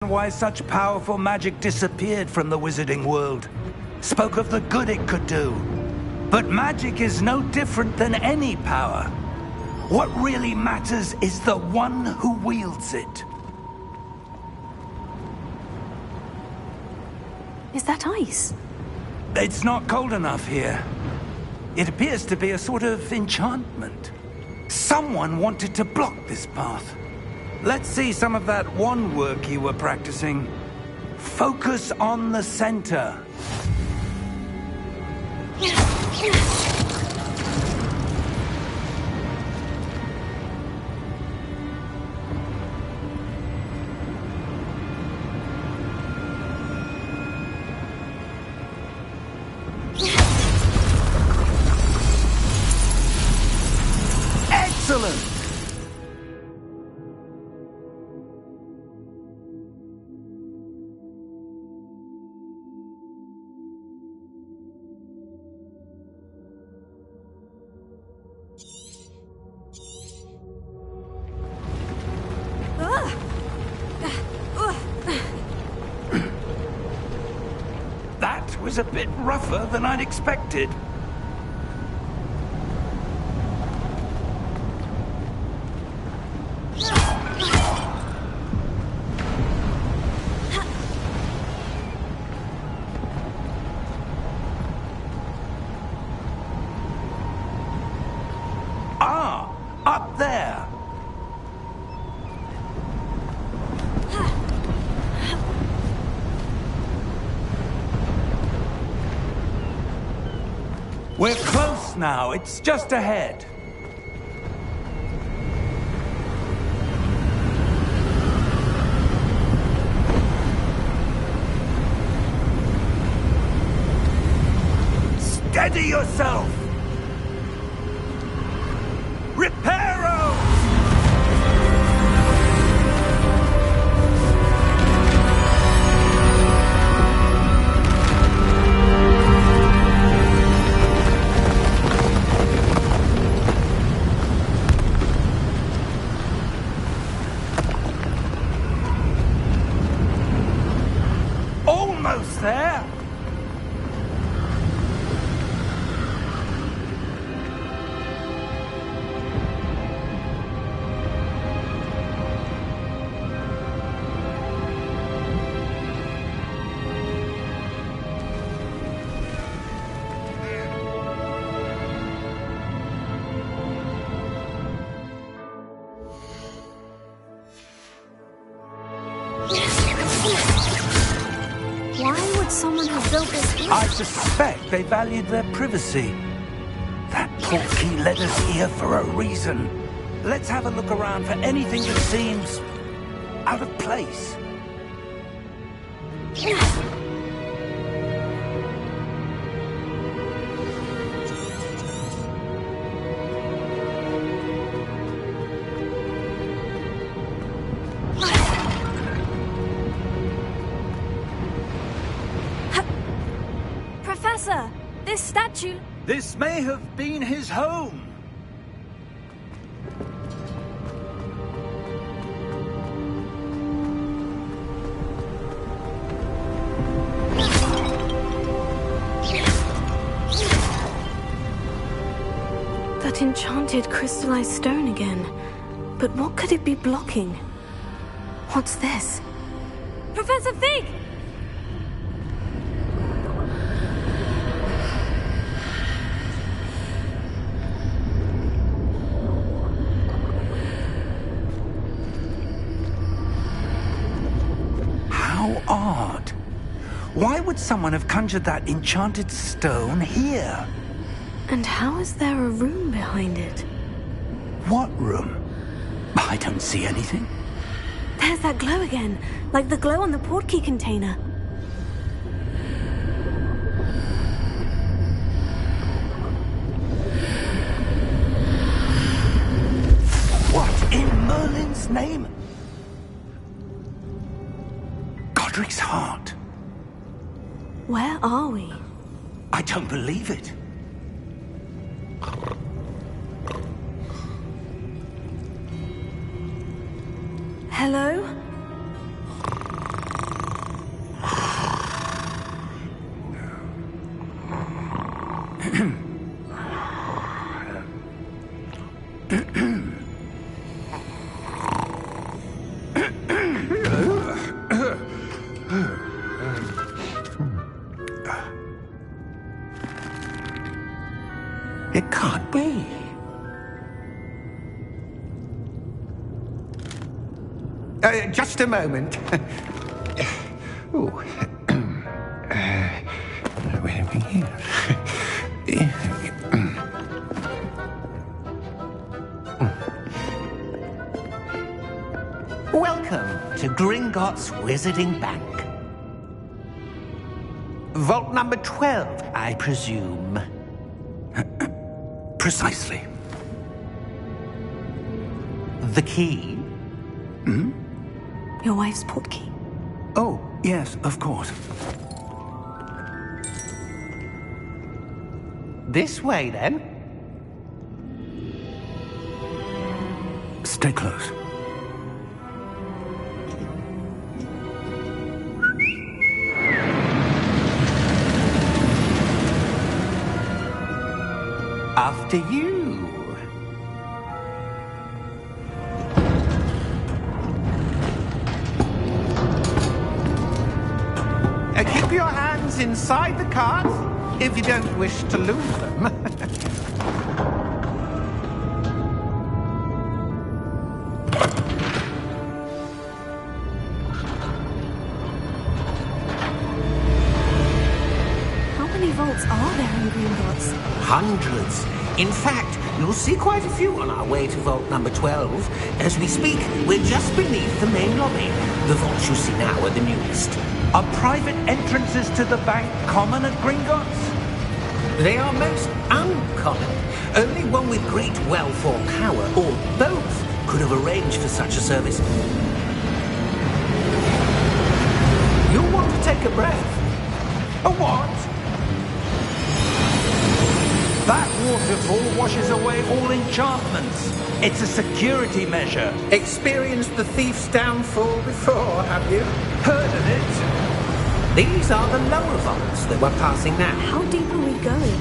Why such powerful magic disappeared from the wizarding world. Spoke of the good it could do. But magic is no different than any power. What really matters is the one who wields it. Is that ice? It's not cold enough here. It appears to be a sort of enchantment. Someone wanted to block this path. Let's see some of that wand work you were practicing. Focus on the center. Excellent! That was a bit rougher than I'd expected. Ah, up there. We're close now. It's just ahead. Steady yourself! Reparo! Almost there! Why would someone have built this here? I suspect they valued their privacy. That portkey led us here for a reason. Let's have a look around for anything that seems out of place. Professor, this statue... This may have been his home. That enchanted crystallized stone again. But what could it be blocking? What's this? Professor Fig! How odd. Why would someone have conjured that enchanted stone here? And how is there a room behind it? What room? I don't see anything. There's that glow again, like the glow on the portkey container. What in Merlin's name? Godric's heart. Where are we? I don't believe it. Hello? It can't be. Just a moment. Ooh. Wait a minute. Welcome to Gringotts Wizarding Bank. Vault number 12, I presume. Precisely. The key? Hmm? Your wife's portkey. Oh, yes, of course. This way, then. Stay close. After you. Keep your hands inside the cart if you don't wish to lose them. How many vaults are there in Gringotts? Hundreds. In fact, you'll see quite a few on our way to vault number 12. As we speak, we're just beneath the main lobby. The vaults you see now are the newest. Are private entrances to the bank common at Gringotts? They are most uncommon. Only one with great wealth or power, or both, could have arranged for such a service. You'll want to take a breath. A what? That waterfall washes away all enchantments. It's a security measure. Experienced the thief's downfall before, have you? Heard of it? These are the lower vaults that we're passing now. How deep are we going?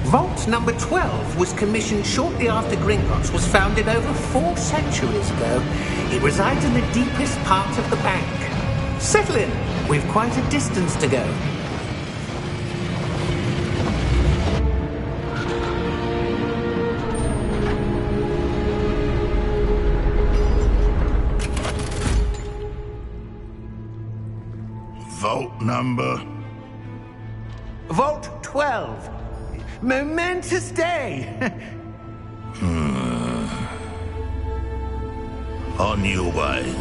Vault number 12 was commissioned shortly after Gringotts was founded over 4 centuries ago. It resides in the deepest part of the bank. Settle in. We've quite a distance to go. Vault number? Vault 12. Momentous day. On your way.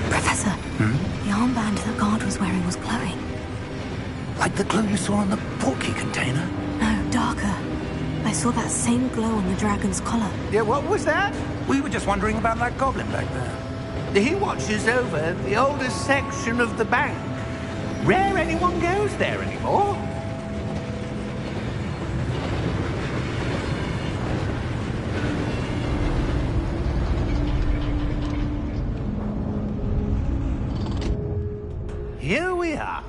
Professor, the armband that guard was wearing was glowing. Like the glow you saw on the portkey container? No, darker. I saw that same glow on the dragon's collar. Yeah, what was that? We were just wondering about that goblin back there. He watches over the oldest section of the bank. Rare anyone goes there anymore. Here we are.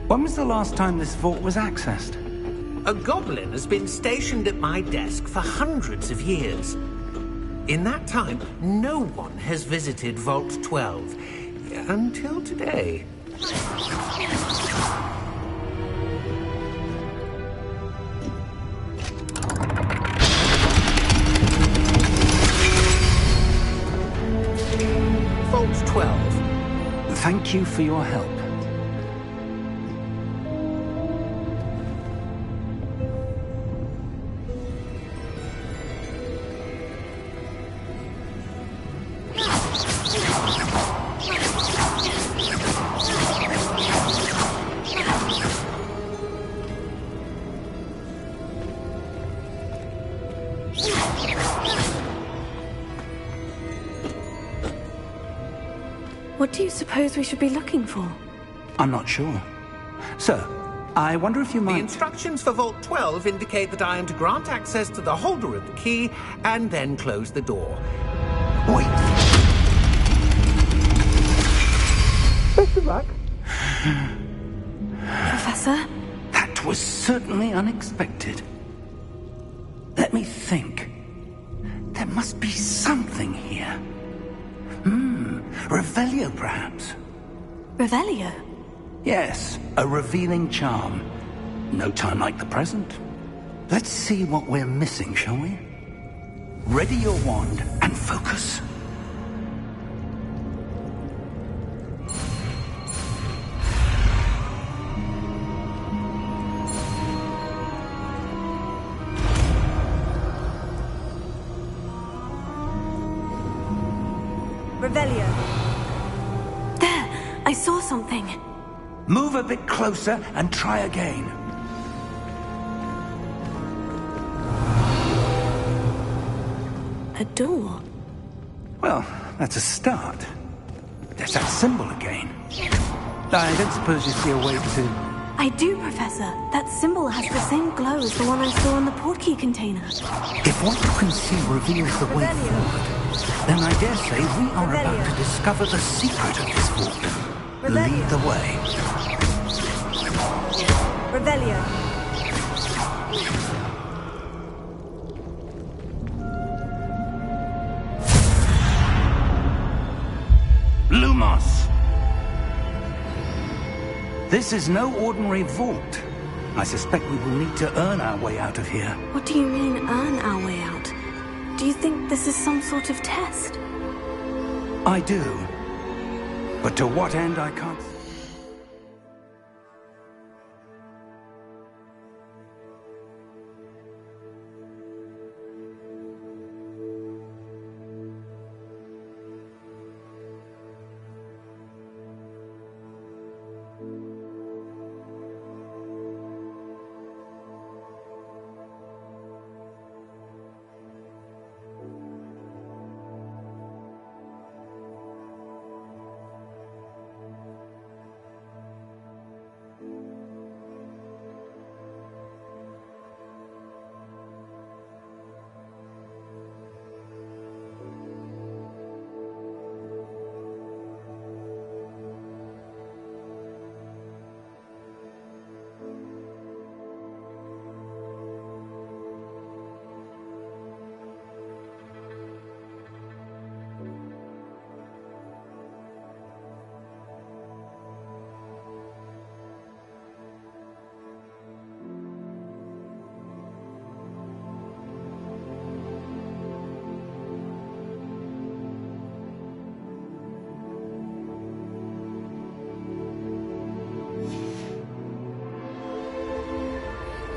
When was the last time this vault was accessed? A goblin has been stationed at my desk for hundreds of years. In that time, no one has visited Vault 12 until today. Vault 12. Thank you for your help. What do you suppose we should be looking for? I'm not sure. Sir, I wonder if you might... The instructions for Vault 12 indicate that I am to grant access to the holder of the key and then close the door. Wait. Best of luck. Professor? That was certainly unexpected. Let me think. There must be something here. Revelio, perhaps. Revelio? Yes, a revealing charm. No time like the present. Let's see what we're missing, shall we? Ready your wand and focus. Revelio. There! I saw something. Move a bit closer and try again. A door. Well, that's a start. There's that symbol again. I don't suppose you see a way to... I do, Professor. That symbol has the same glow as the one I saw in the portkey container. If what you can see reveals the way forward, then I dare say we are about to discover the secret of this vault. Lead the way. Revelio. Lumos! This is no ordinary vault. I suspect we will need to earn our way out of here. What do you mean, earn our way out? Do you think this is some sort of test? I do. But to what end, I can't...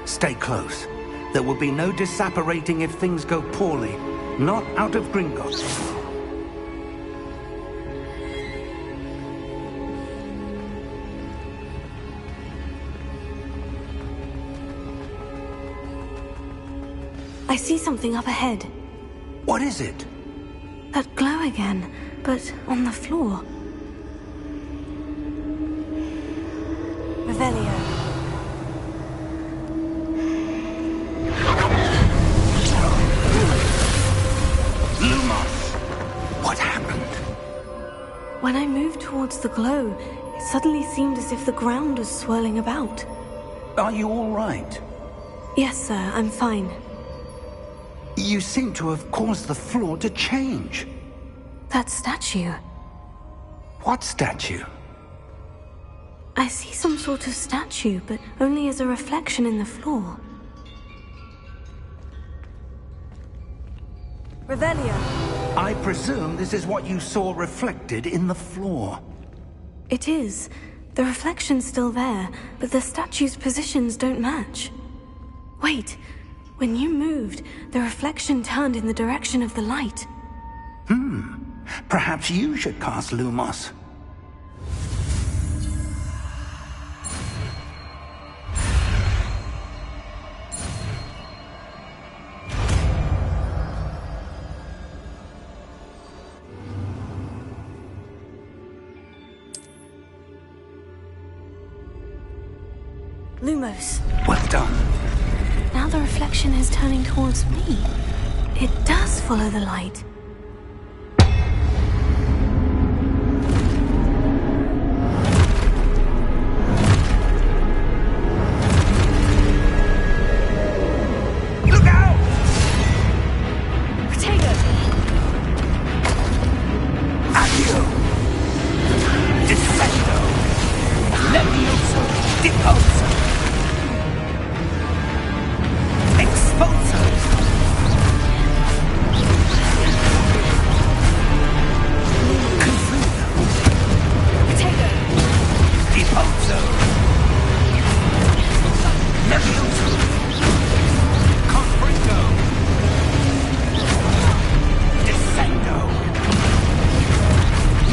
Stay close. There will be no disapparating if things go poorly. Not out of Gringotts. I see something up ahead. What is it? That glow again, but on the floor. Revelio. Lumos! What happened? When I moved towards the glow, it suddenly seemed as if the ground was swirling about. Are you all right? Yes, sir, I'm fine. You seem to have caused the floor to change. That statue. What statue? I see some sort of statue, but only as a reflection in the floor. Revelio. I presume this is what you saw reflected in the floor. It is. The reflection's still there, but the statue's positions don't match. Wait. When you moved, the reflection turned in the direction of the light. Perhaps you should cast Lumos. Lumos. Well done. Now the reflection is turning towards me. It does follow the light. Look out! Protego! Accio! Descendo! Levioso! Deposo! Expulso! Confuso! Protego! Deposo! Levioso! Confringo! Descendo!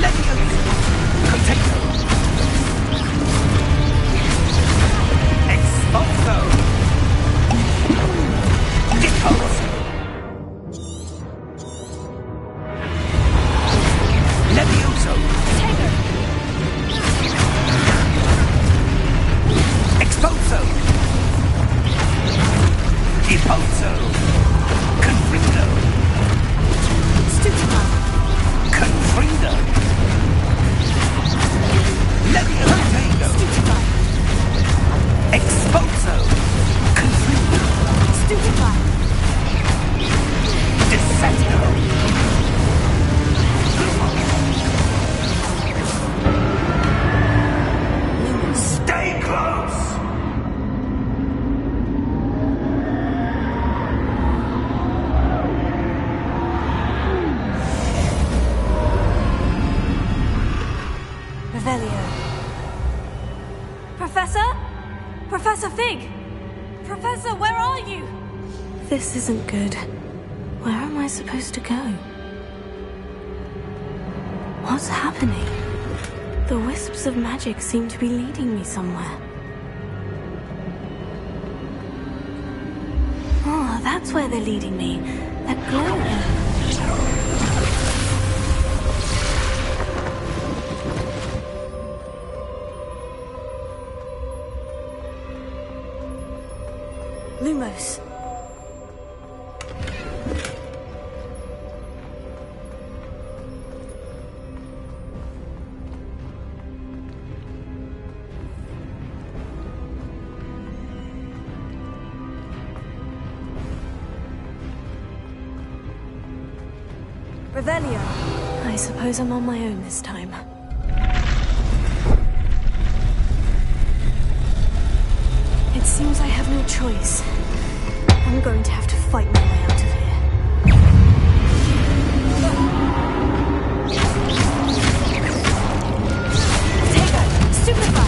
Levioso! Potato! Expulso! Deposo! Levioso! Protego! Expulso! Deposo! Confrindo! Stupefy! Confrindo! Levioso! Stupefy! Expulso! Confrindo! Stupefy! Descendo! Stay close! Revelio. Professor? Professor Fig! Professor, where are you? This isn't good. Where am I supposed to go? What's happening? The wisps of magic seem to be leading me somewhere. Oh, that's where they're leading me. That glow. Lumos. Revelio. I suppose I'm on my own this time. It seems I have no choice. I'm going to have to fight my way out of here. Protego! Stupefy!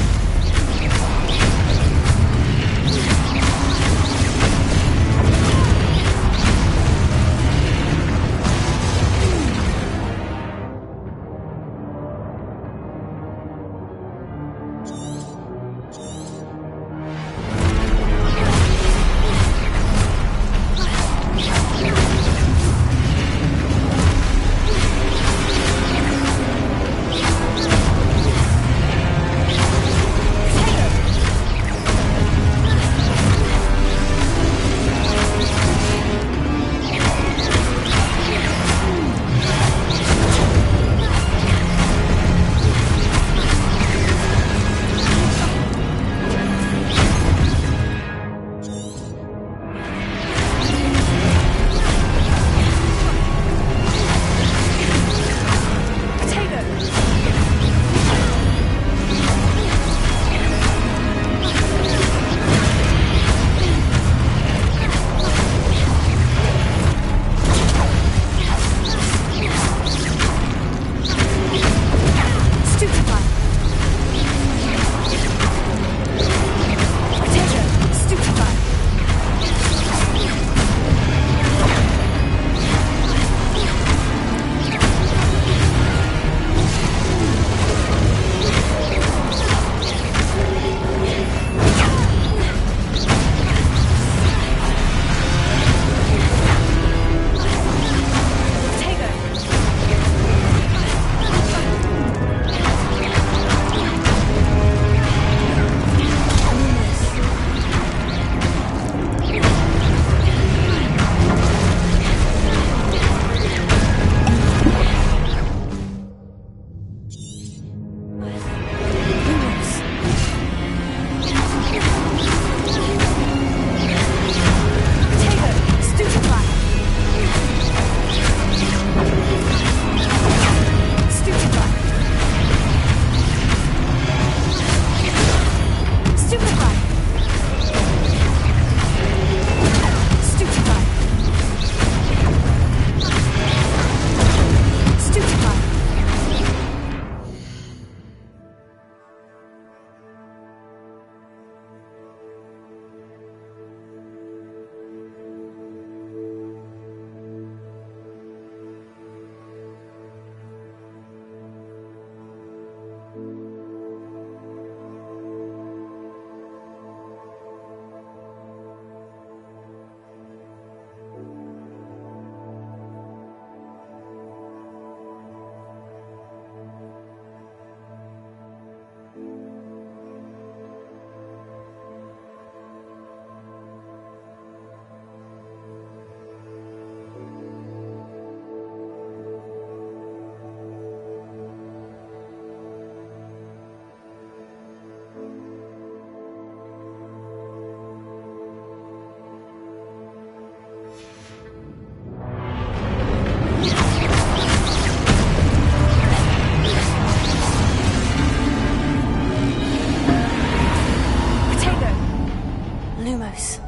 Lumos.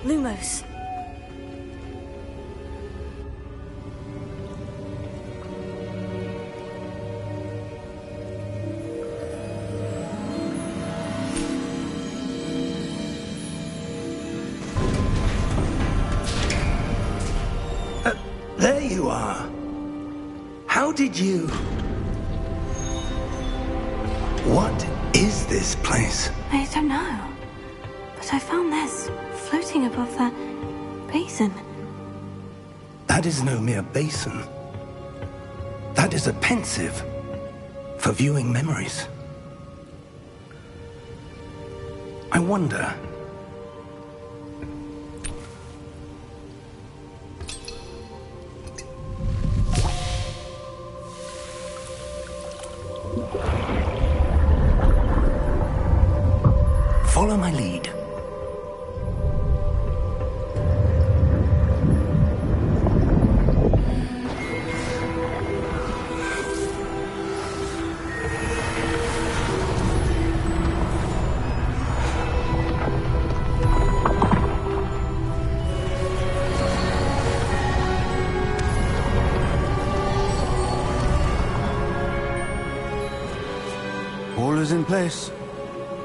Lumos. There you are. How did you... What is this place? I don't know. But I found this floating above that basin. That is no mere basin. That is a pensive for viewing memories. I wonder... Follow my lead. All is in place.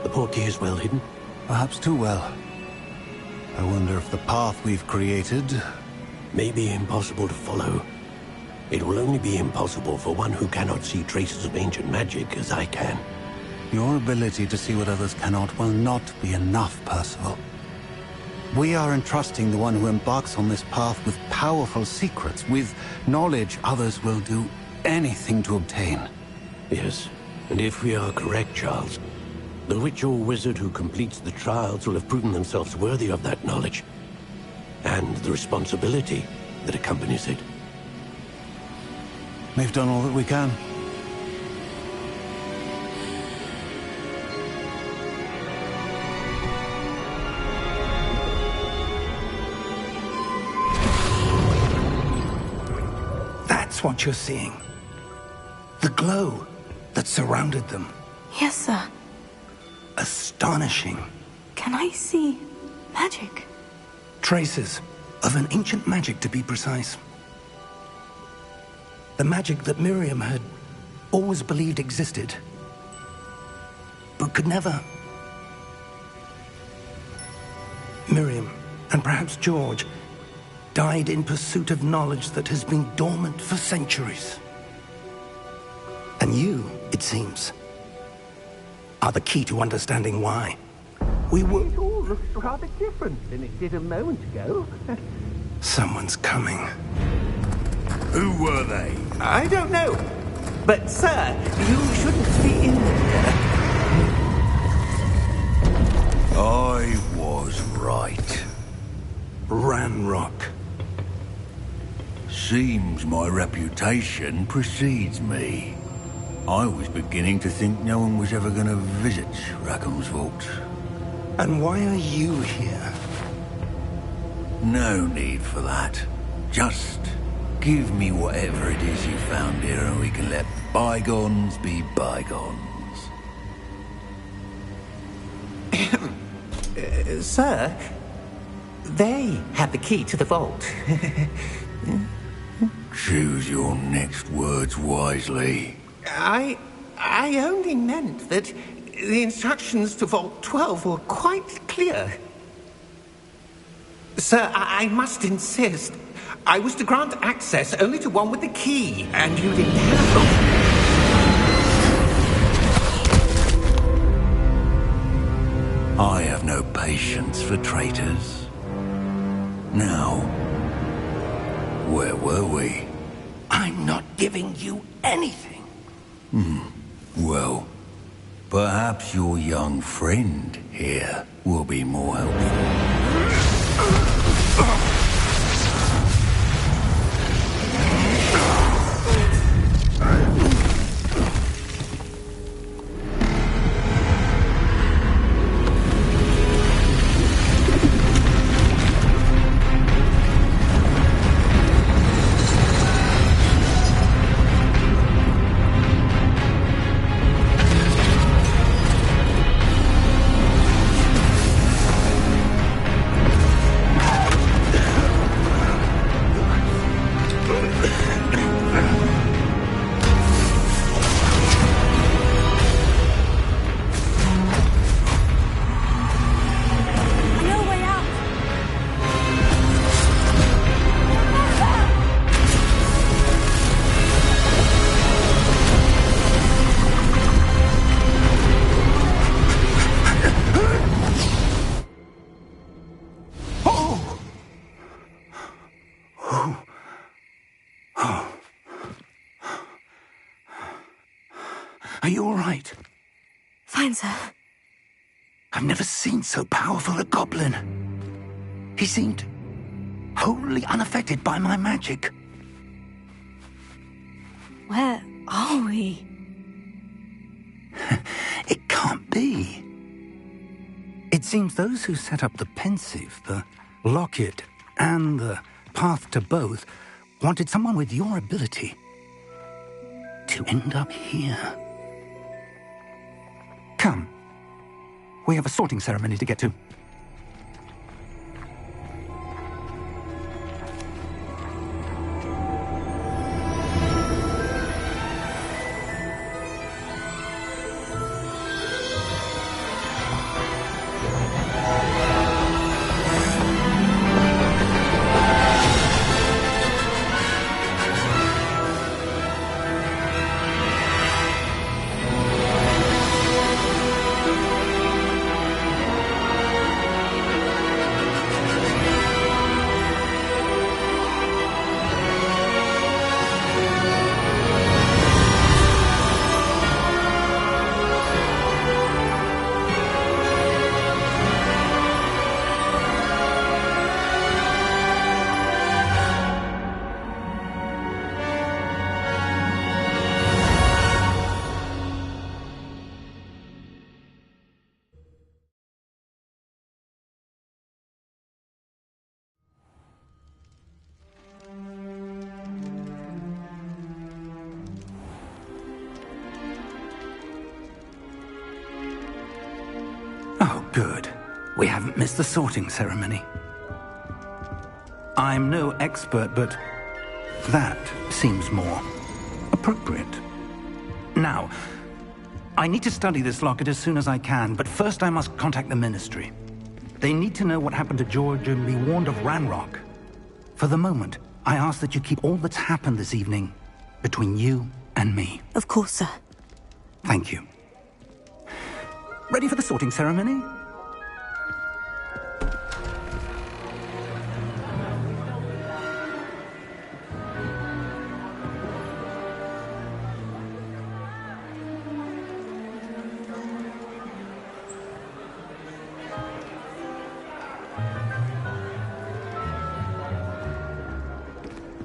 The portkey is well hidden. Perhaps too well. I wonder if the path we've created... May be impossible to follow. It will only be impossible for one who cannot see traces of ancient magic as I can. Your ability to see what others cannot will not be enough, Percival. We are entrusting the one who embarks on this path with powerful secrets, with knowledge others will do anything to obtain. Yes, and if we are correct, Charles, the witch or wizard who completes the trials will have proven themselves worthy of that knowledge, and the responsibility that accompanies it. We've done all that we can. That's what you're seeing. The glow that surrounded them. Yes, sir. Astonishing. Can I see magic? Traces of an ancient magic, to be precise. The magic that Miriam had always believed existed, but could never. Miriam, and perhaps George, died in pursuit of knowledge that has been dormant for centuries. And you, it seems, are the key to understanding why. It all looks rather different than it did a moment ago. Someone's coming. Who were they? I don't know. But, sir, you shouldn't be in there. I was right. Ranrock. Seems my reputation precedes me. I was beginning to think no one was ever going to visit Rackham's vault. And why are you here? No need for that. Just give me whatever it is you found here and we can let bygones be bygones. Sir, they had the key to the vault. Choose your next words wisely. I only meant that the instructions to Vault 12 were quite clear. Sir, I must insist. I was to grant access only to one with the key, and you didn't have them. I have no patience for traitors. Now, where were we? I I'm not giving you anything. Well, perhaps your young friend here will be more helpful. Are you all right? Fine, sir. I've never seen so powerful a goblin. He seemed wholly unaffected by my magic. Where are we? It can't be. It seems those who set up the pensive, the locket, and the path to both wanted someone with your ability to end up here. Come. We have a sorting ceremony to get to. Oh, good. We haven't missed the sorting ceremony. I'm no expert, but that seems more appropriate. Now, I need to study this locket as soon as I can, but first I must contact the Ministry. They need to know what happened to George and be warned of Ranrock. For the moment, I ask that you keep all that's happened this evening between you and me. Of course, sir. Thank you. Ready for the sorting ceremony?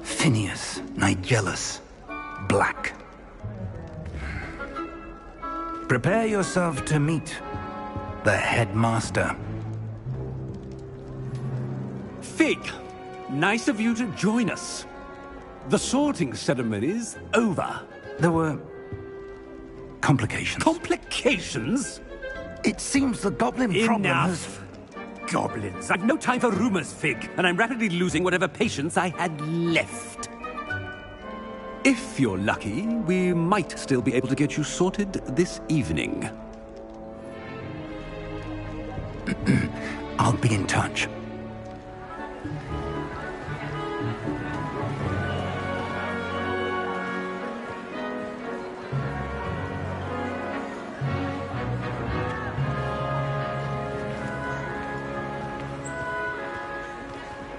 Phineas, Nigellus, Black. Prepare yourself to meet the headmaster. Fig, nice of you to join us. The sorting ceremony's over. There were complications. Complications? It seems the goblin problem has... Enough. Goblins. I've no time for rumors, Fig, and I'm rapidly losing whatever patience I had left. If you're lucky, we might still be able to get you sorted this evening. I'll be in touch.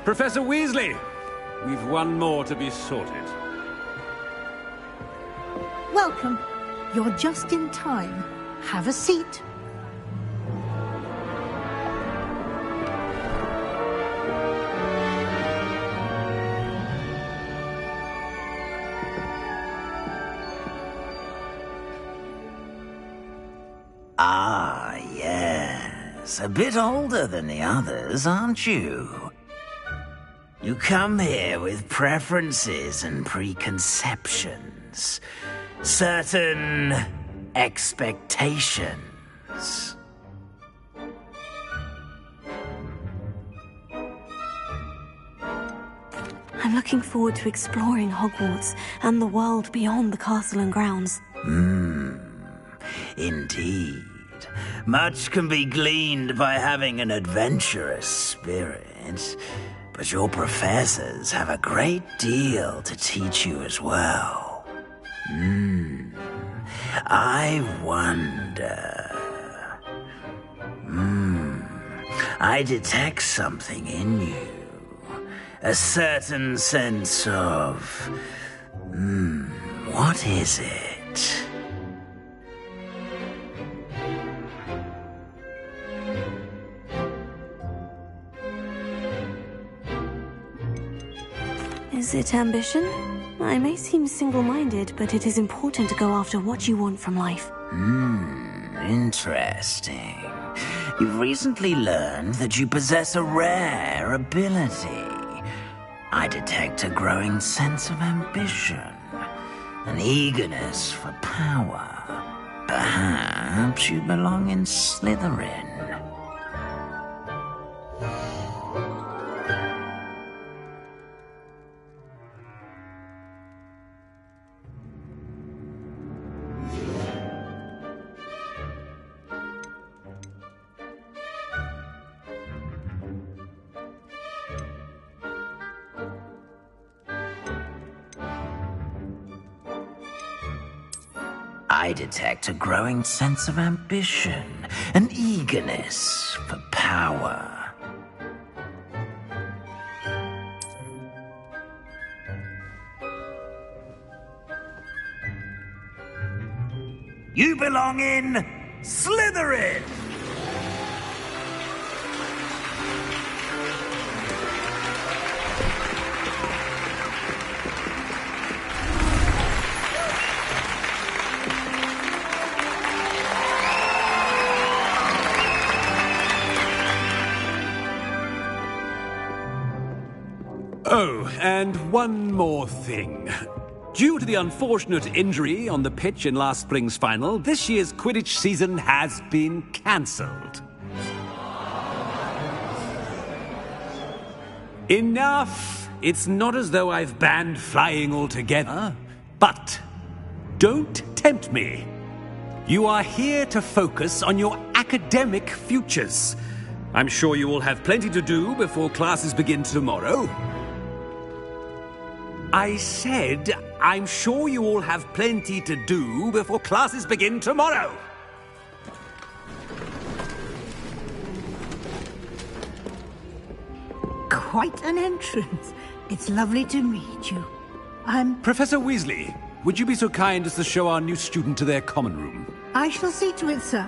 Professor Weasley, we've one more to be sorted. Welcome. You're just in time. Have a seat. Ah, yes. A bit older than the others, aren't you? You come here with preferences and preconceptions. Certain expectations. I'm looking forward to exploring Hogwarts and the world beyond the castle and grounds. Indeed. Much can be gleaned by having an adventurous spirit, but your professors have a great deal to teach you as well. I wonder... I detect something in you. A certain sense of... what is it? Is it ambition? I may seem single-minded, but it is important to go after what you want from life. Interesting. You've recently learned that you possess a rare ability. I detect a growing sense of ambition, an eagerness for power. Perhaps you belong in Slytherin. I detect a growing sense of ambition, an eagerness for power. You belong in Slytherin! Oh, and one more thing. Due to the unfortunate injury on the pitch in last spring's final, this year's Quidditch season has been cancelled. Enough! It's not as though I've banned flying altogether, but don't tempt me. You are here to focus on your academic futures. I'm sure you will have plenty to do before classes begin tomorrow. I said, I'm sure you all have plenty to do before classes begin tomorrow. Quite an entrance. It's lovely to meet you. I'm... Professor Weasley, would you be so kind as to show our new student to their common room? I shall see to it, sir.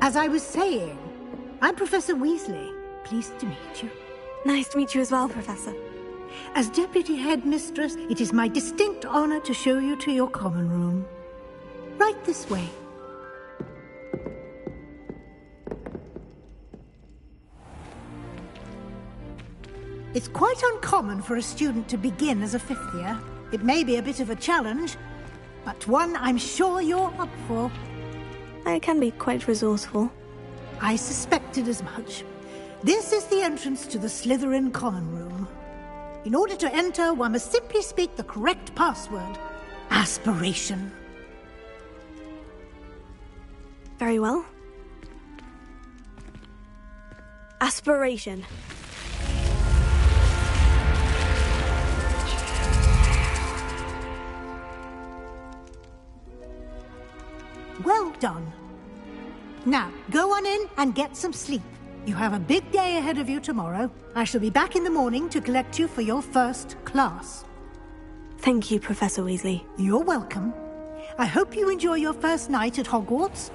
As I was saying, I'm Professor Weasley. Pleased to meet you. Nice to meet you as well, Professor. As Deputy Headmistress, it is my distinct honor to show you to your common room. Right this way. It's quite uncommon for a student to begin as a fifth year. It may be a bit of a challenge, but one I'm sure you're up for. I can be quite resourceful. I suspected as much. This is the entrance to the Slytherin common room. In order to enter, one must simply speak the correct password. Aspiration. Very well. Aspiration. Well done. Now, go on in and get some sleep. You have a big day ahead of you tomorrow. I shall be back in the morning to collect you for your first class. Thank you, Professor Weasley. You're welcome. I hope you enjoy your first night at Hogwarts.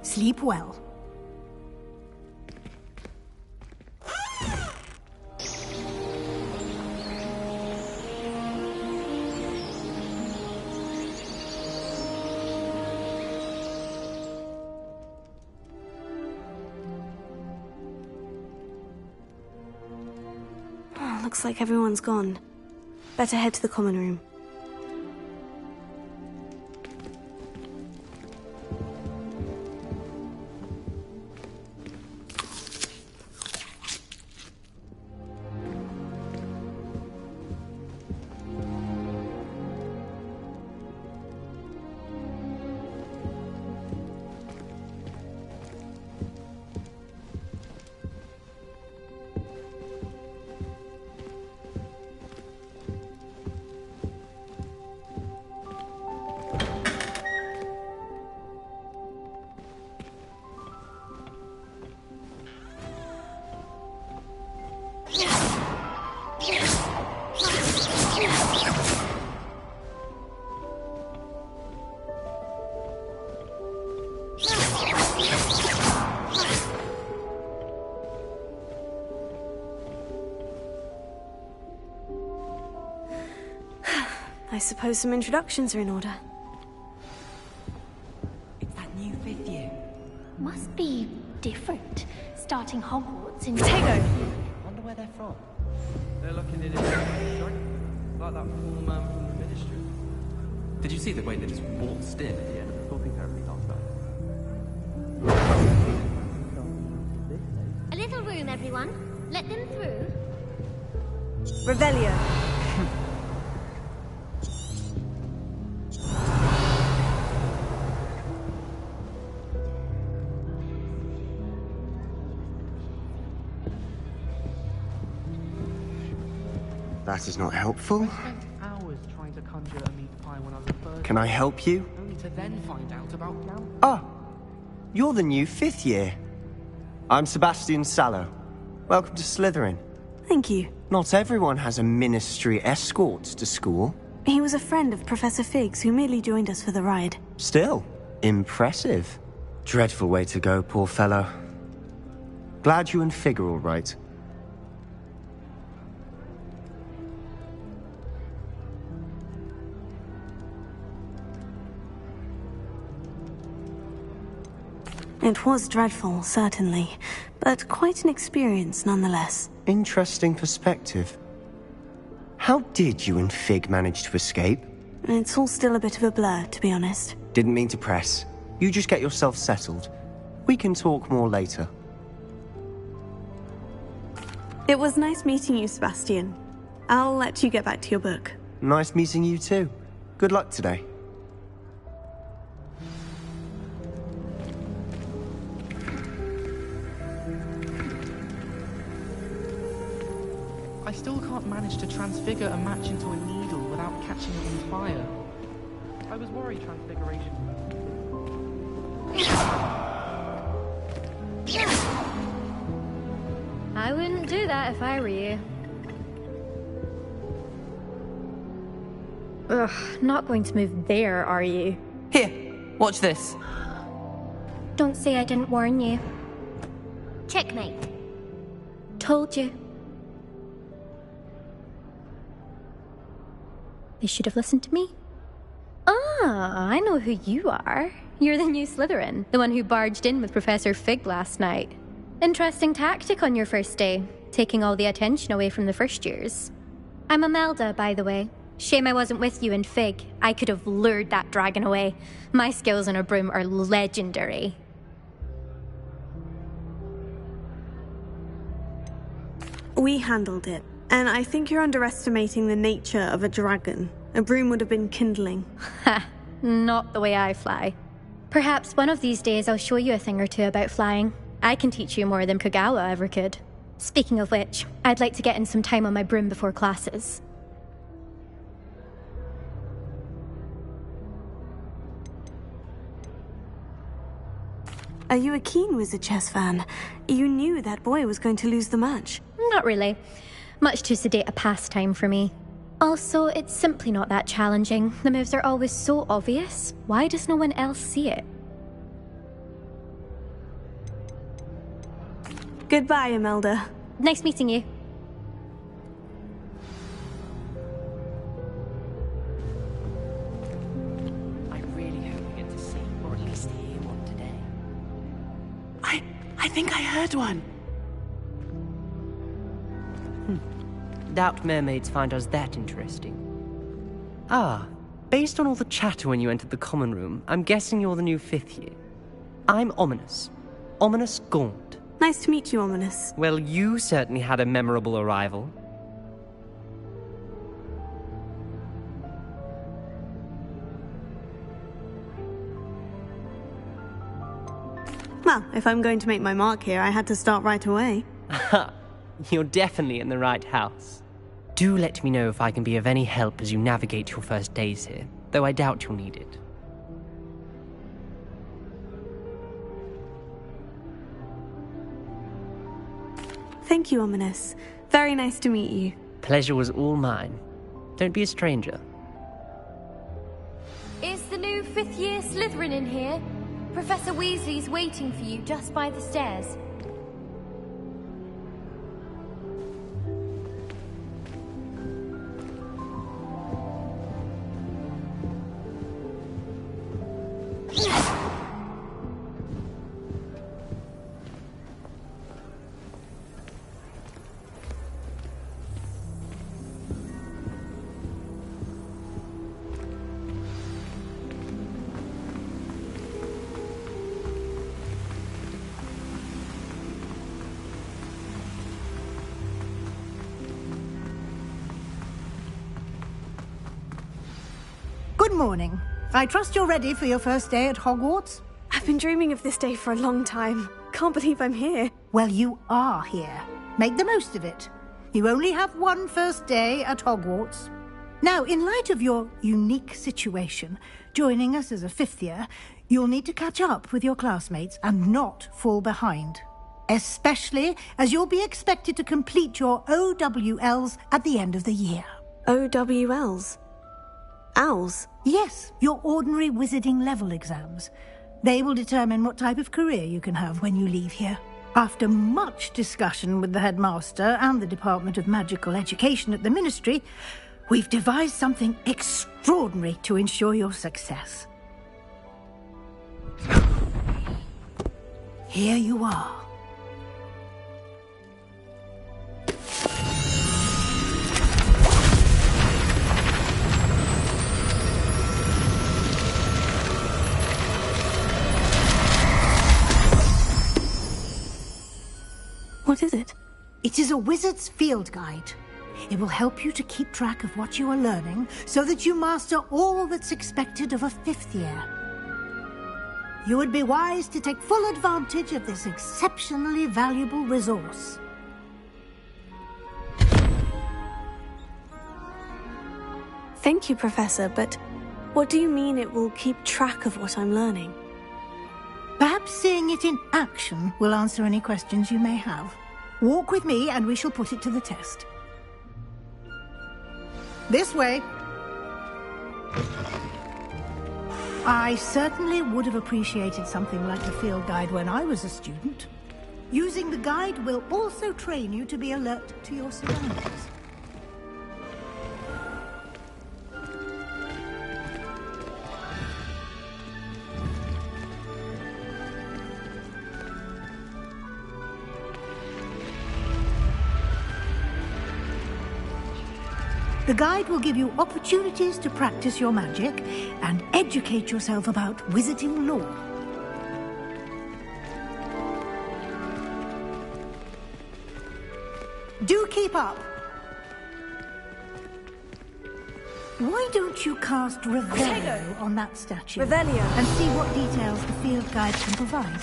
Sleep well. Oh, looks like everyone's gone. Better head to the common room. I suppose some introductions are in order. It's that new 5th year. Must be different, starting Hogwarts in... Tego! Wonder where they're from. They're looking in it, like that poor man from the ministry. Did you see the way they just waltzed in at the end of the talking therapy last night? A little room, everyone. Let them through. Revelio. That is not helpful. I spent hours trying to conjure a meat pie when I was a bird. Can I help you? Only to then find out about now. Ah, you're the new 5th year. I'm Sebastian Sallow. Welcome to Slytherin. Thank you. Not everyone has a ministry escort to school. He was a friend of Professor Fig's who merely joined us for the ride. Still, impressive. Dreadful way to go, poor fellow. Glad you and Fig are all right. It was dreadful, certainly, but quite an experience nonetheless. Interesting perspective. How did you and Fig manage to escape? It's all still a bit of a blur, to be honest. Didn't mean to press. You just get yourself settled. We can talk more later. It was nice meeting you, Sebastian. I'll let you get back to your book. Nice meeting you too. Good luck today. I still can't manage to transfigure a match into a needle without catching it on fire. I was worried transfiguration... I wouldn't do that if I were you. Ugh, not going to move there, are you? Here, watch this. Don't say I didn't warn you. Checkmate. Told you. They should have listened to me. Ah, I know who you are. You're the new Slytherin, the one who barged in with Professor Fig last night. Interesting tactic on your first day, taking all the attention away from the first years. I'm Imelda, by the way. Shame I wasn't with you in Fig. I could have lured that dragon away. My skills on a broom are legendary. We handled it, and I think you're underestimating the nature of a dragon. A broom would have been kindling. Ha! Not the way I fly. Perhaps one of these days I'll show you a thing or two about flying. I can teach you more than Kagawa ever could. Speaking of which, I'd like to get in some time on my broom before classes. Are you a keen Wizard Chess fan? You knew that boy was going to lose the match. Not really. Much too sedate a pastime for me. Also, it's simply not that challenging. The moves are always so obvious. Why does no one else see it? Goodbye, Imelda. Nice meeting you. I really hope we get to see, or at least hear one today. I think I heard one. Doubt mermaids find us that interesting. Ah, based on all the chatter when you entered the common room, I'm guessing you're the new 5th year. I'm Ominous. Ominous Gaunt. Nice to meet you, Ominous. Well, you certainly had a memorable arrival. Well, if I'm going to make my mark here, I had to start right away. Ha! You're definitely in the right house. Do let me know if I can be of any help as you navigate your first days here, though I doubt you'll need it. Thank you, Ominous. Very nice to meet you. Pleasure was all mine. Don't be a stranger. Is the new 5th year Slytherin in here? Professor Weasley's waiting for you just by the stairs. Good morning. I trust you're ready for your first day at Hogwarts? I've been dreaming of this day for a long time. Can't believe I'm here. Well, you are here. Make the most of it. You only have one first day at Hogwarts. Now, in light of your unique situation, joining us as a 5th year, you'll need to catch up with your classmates and not fall behind. Especially as you'll be expected to complete your OWLs at the end of the year. OWLs? Owls? Yes, your ordinary wizarding level exams. They will determine what type of career you can have when you leave here. After much discussion with the headmaster and the Department of Magical Education at the Ministry, we've devised something extraordinary to ensure your success. Here you are. What is it? It is a wizard's field guide. It will help you to keep track of what you are learning so that you master all that's expected of a 5th year. You would be wise to take full advantage of this exceptionally valuable resource. Thank you, Professor, but what do you mean it will keep track of what I'm learning? Perhaps seeing it in action will answer any questions you may have. Walk with me and we shall put it to the test. This way. I certainly would have appreciated something like a field guide when I was a student. Using the guide will also train you to be alert to your surroundings. The guide will give you opportunities to practice your magic and educate yourself about wizarding lore. Do keep up. Why don't you cast Revelio on that statue? Revelio. And see what details the field guide can provide.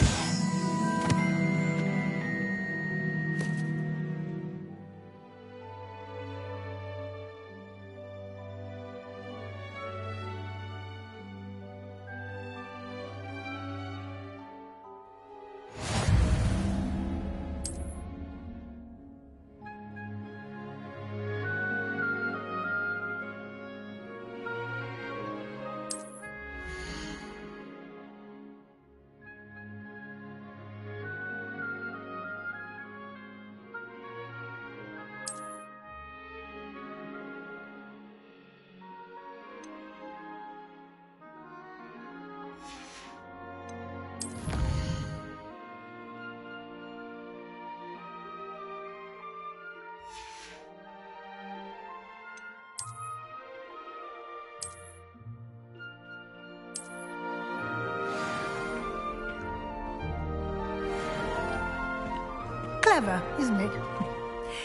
clever, isn't it?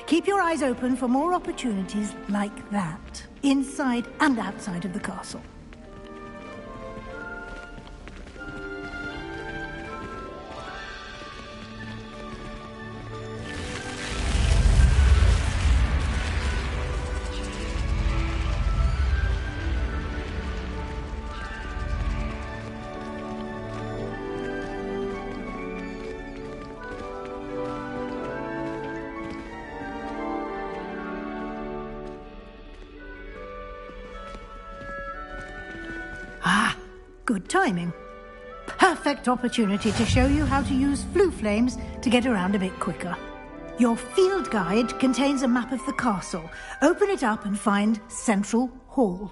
Keep your eyes open for more opportunities like that, inside and outside of the castle. Good timing. Perfect opportunity to show you how to use flue flames to get around a bit quicker. Your field guide contains a map of the castle. Open it up and find Central Hall.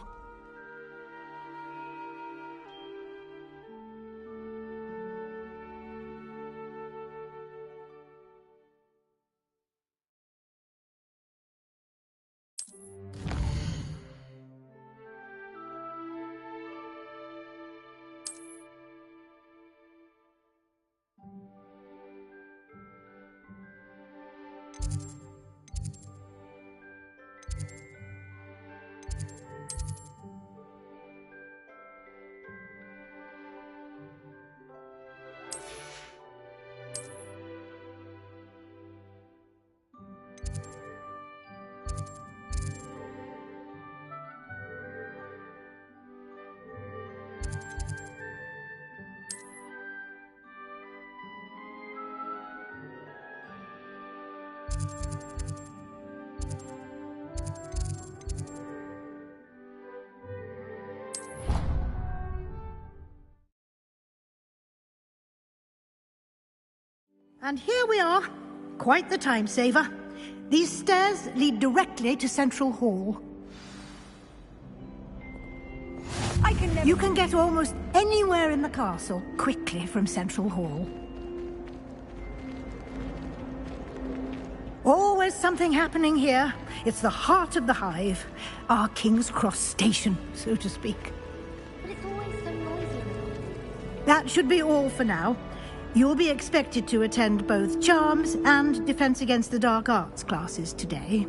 And here we are. Quite the time saver. These stairs lead directly to Central Hall. You can get almost anywhere in the castle quickly from Central Hall. Always something happening here. It's the heart of the hive. Our King's Cross station, so to speak. But it's always so noisy. That should be all for now. You'll be expected to attend both Charms and Defense Against the Dark Arts classes today.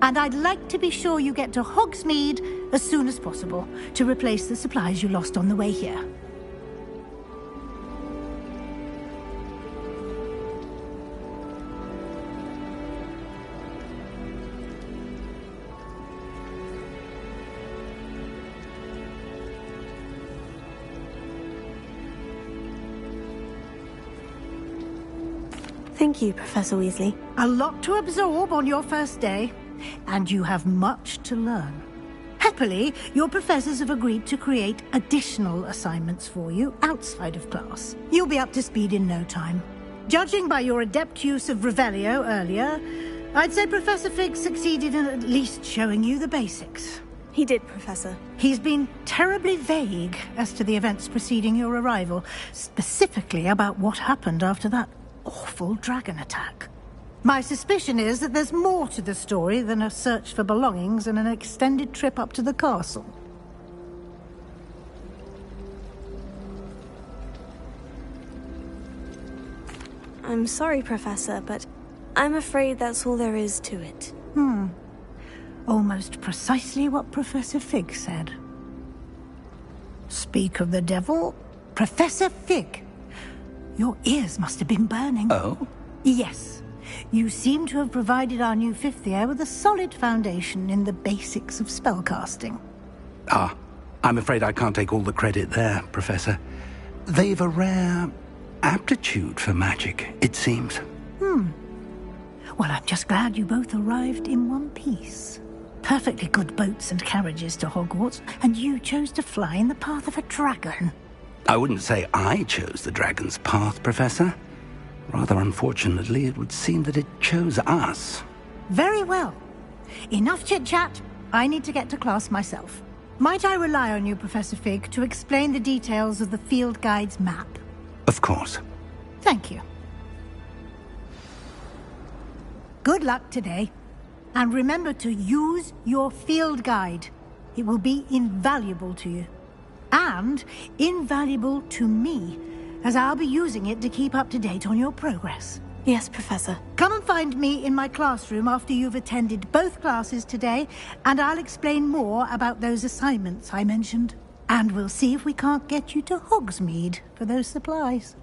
And I'd like to be sure you get to Hogsmeade as soon as possible to replace the supplies you lost on the way here. Thank you, Professor Weasley. A lot to absorb on your first day, and you have much to learn. Happily, your professors have agreed to create additional assignments for you outside of class. You'll be up to speed in no time. Judging by your adept use of Revelio earlier, I'd say Professor Fig succeeded in at least showing you the basics. He did, Professor. He's been terribly vague as to the events preceding your arrival, specifically about what happened after that awful dragon attack. My suspicion is that there's more to the story than a search for belongings and an extended trip up to the castle. I'm sorry, Professor, but I'm afraid that's all there is to it. Almost precisely what Professor Fig said. Speak of the devil, Professor Fig. Your ears must have been burning. Oh? Yes. You seem to have provided our new fifth year with a solid foundation in the basics of spellcasting. Ah, I'm afraid I can't take all the credit there, Professor. They've a rare aptitude for magic, it seems. Well, I'm just glad you both arrived in one piece. Perfectly good boats and carriages to Hogwarts, and you chose to fly in the path of a dragon. I wouldn't say I chose the dragon's path, Professor. Rather unfortunately, it would seem that it chose us. Very well. Enough chit-chat. I need to get to class myself. Might I rely on you, Professor Fig, to explain the details of the field guide's map? Of course. Thank you. Good luck today. And remember to use your field guide. It will be invaluable to you. And invaluable to me, as I'll be using it to keep up to date on your progress. Yes, Professor. Come and find me in my classroom after you've attended both classes today, and I'll explain more about those assignments I mentioned. And we'll see if we can't get you to Hogsmeade for those supplies.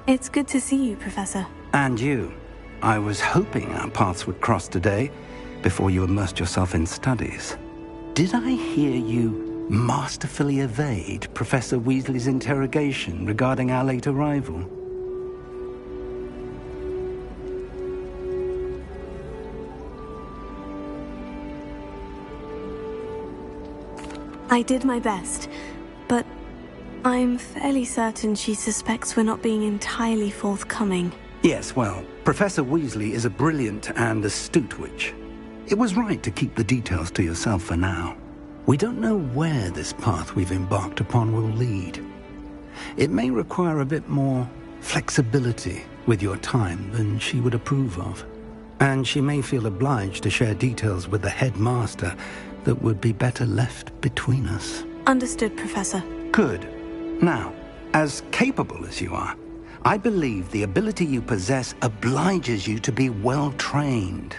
It's good to see you, Professor. And you. I was hoping our paths would cross today, before you immersed yourself in studies. Did I hear you masterfully evade Professor Weasley's interrogation regarding our late arrival? I did my best, but I'm fairly certain she suspects we're not being entirely forthcoming. Yes, well, Professor Weasley is a brilliant and astute witch. It was right to keep the details to yourself for now. We don't know where this path we've embarked upon will lead. It may require a bit more flexibility with your time than she would approve of. And she may feel obliged to share details with the headmaster that would be better left between us. Understood, Professor. Good. Now, as capable as you are, I believe the ability you possess obliges you to be well-trained.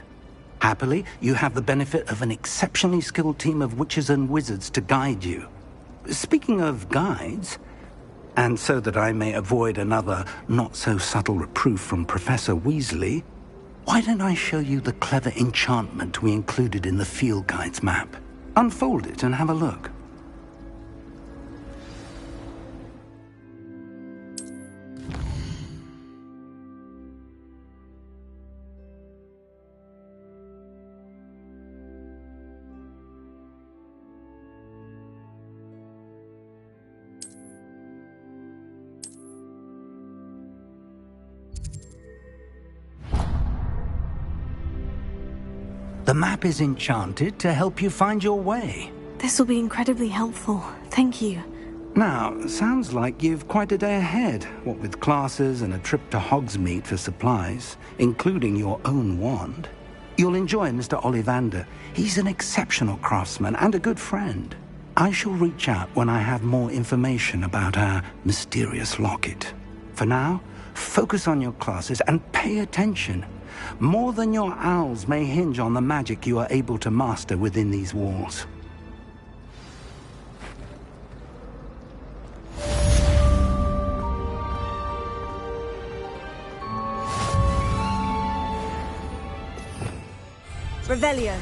Happily, you have the benefit of an exceptionally skilled team of witches and wizards to guide you. Speaking of guides, and so that I may avoid another not-so-subtle reproof from Professor Weasley, why don't I show you the clever enchantment we included in the field guide's map? Unfold it and have a look. The map is enchanted to help you find your way. This will be incredibly helpful. Thank you. Now, sounds like you've quite a day ahead, what with classes and a trip to Hogsmeade for supplies, including your own wand. You'll enjoy Mr. Ollivander. He's an exceptional craftsman and a good friend. I shall reach out when I have more information about our mysterious locket. For now, focus on your classes and pay attention. More than your owls may hinge on the magic you are able to master within these walls. Revelio.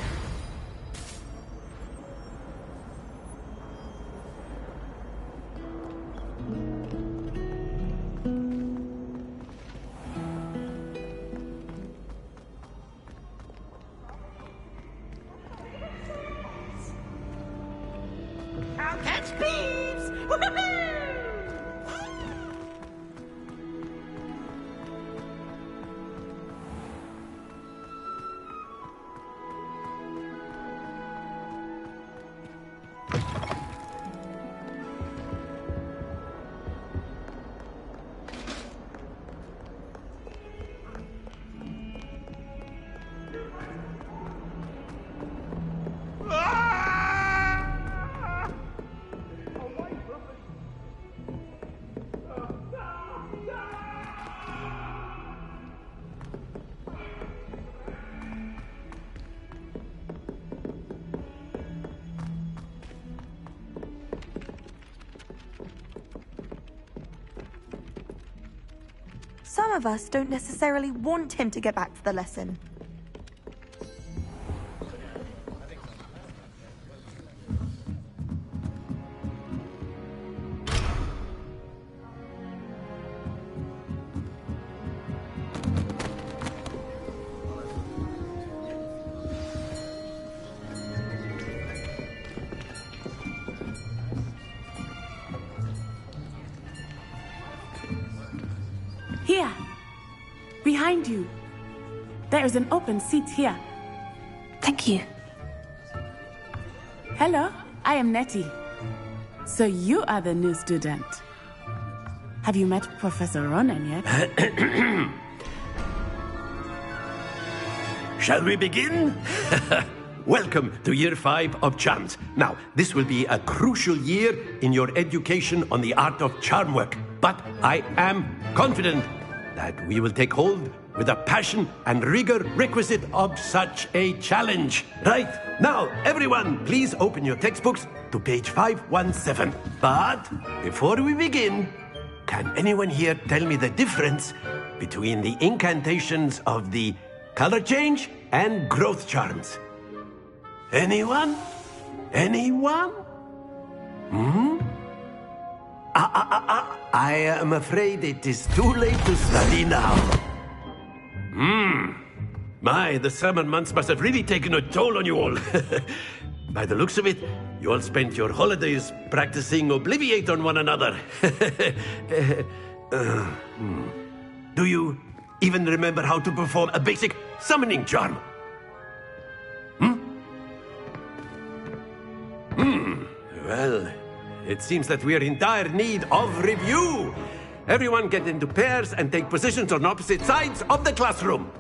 I'll catch thieves! Woohoo! Some of us don't necessarily want him to get back to the lesson. Here! Behind you! There is an open seat here. Thank you. Hello, I am Nettie. So you are the new student. Have you met Professor Ronan yet? Shall we begin? Welcome to Year 5 of Charms. Now, this will be a crucial year in your education on the art of charm work. But I am confident that we will take hold with the passion and rigor requisite of such a challenge. Right, now, everyone, please open your textbooks to page 517. But before we begin, can anyone here tell me the difference between the incantations of the color change and growth charms? Anyone? Anyone? I am afraid it is too late to study now. My, the summer months must have really taken a toll on you all. By the looks of it, you all spent your holidays practicing Obliviate on one another. Do you even remember how to perform a basic summoning charm? Well, it seems that we are in dire need of review. Everyone get into pairs and take positions on opposite sides of the classroom.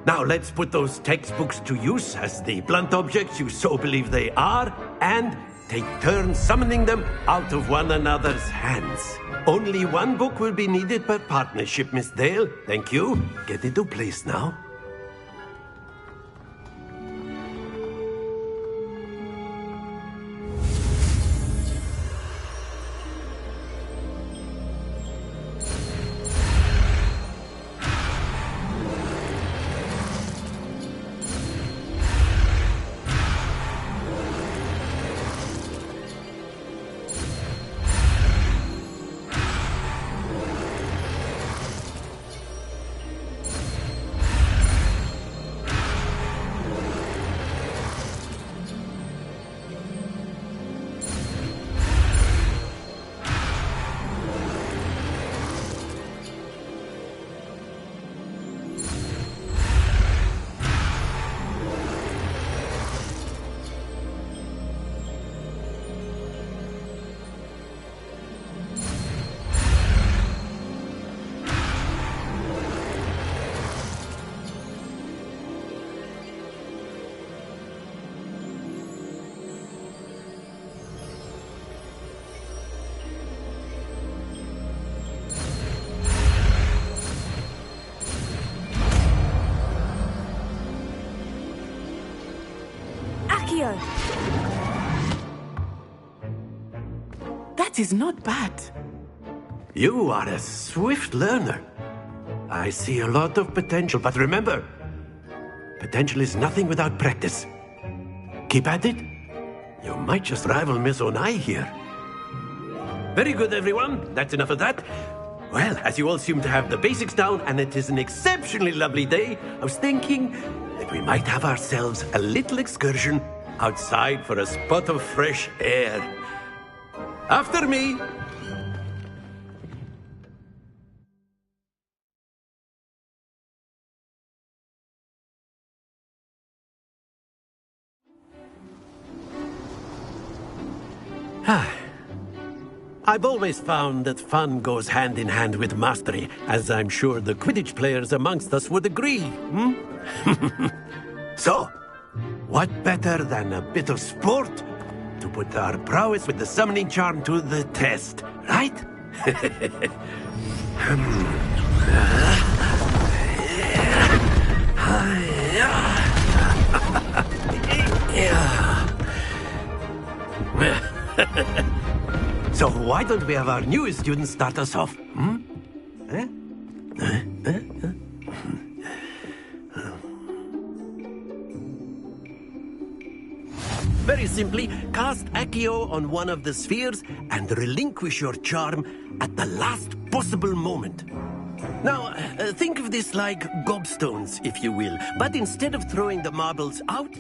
Now let's put those textbooks to use as the blunt objects you so believe they are, and take turns summoning them out of one another's hands. Only one book will be needed per partnership, Miss Dale. Thank you. Get into place now. That is not bad. You are a swift learner. I see a lot of potential, but remember, potential is nothing without practice. Keep at it. You might just rival Miss Onai here. Very good, everyone. That's enough of that. Well, as you all seem to have the basics down, and it is an exceptionally lovely day, I was thinking that we might have ourselves a little excursion outside for a spot of fresh air. After me. I've always found that fun goes hand in hand with mastery, as I'm sure the Quidditch players amongst us would agree. So, what better than a bit of sport to put our prowess with the summoning charm to the test, right? So why don't we have our newest student start us off? Very simply, cast Accio on one of the spheres and relinquish your charm at the last possible moment. Now, think of this like gobstones, if you will, but instead of throwing the marbles out,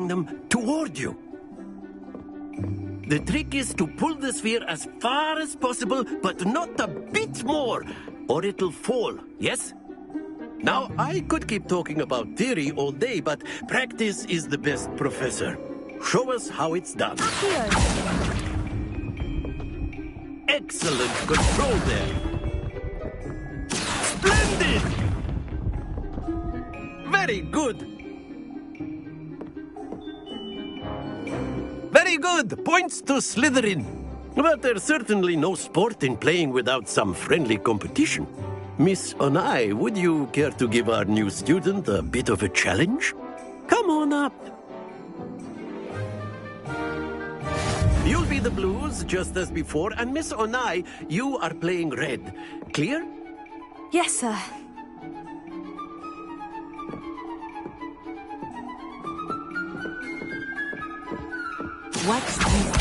them toward you. The trick is to pull the sphere as far as possible, but not a bit more, or it'll fall, yes? Now, I could keep talking about theory all day, but practice is the best professor. Show us how it's done. Excellent control there. Splendid! Very good. Very good. Points to Slytherin. But there's certainly no sport in playing without some friendly competition. Miss Onai, would you care to give our new student a bit of a challenge? Come on up. You'll be the blues, just as before, and Miss Onai, you are playing red. Clear? Yes, sir. Watch this.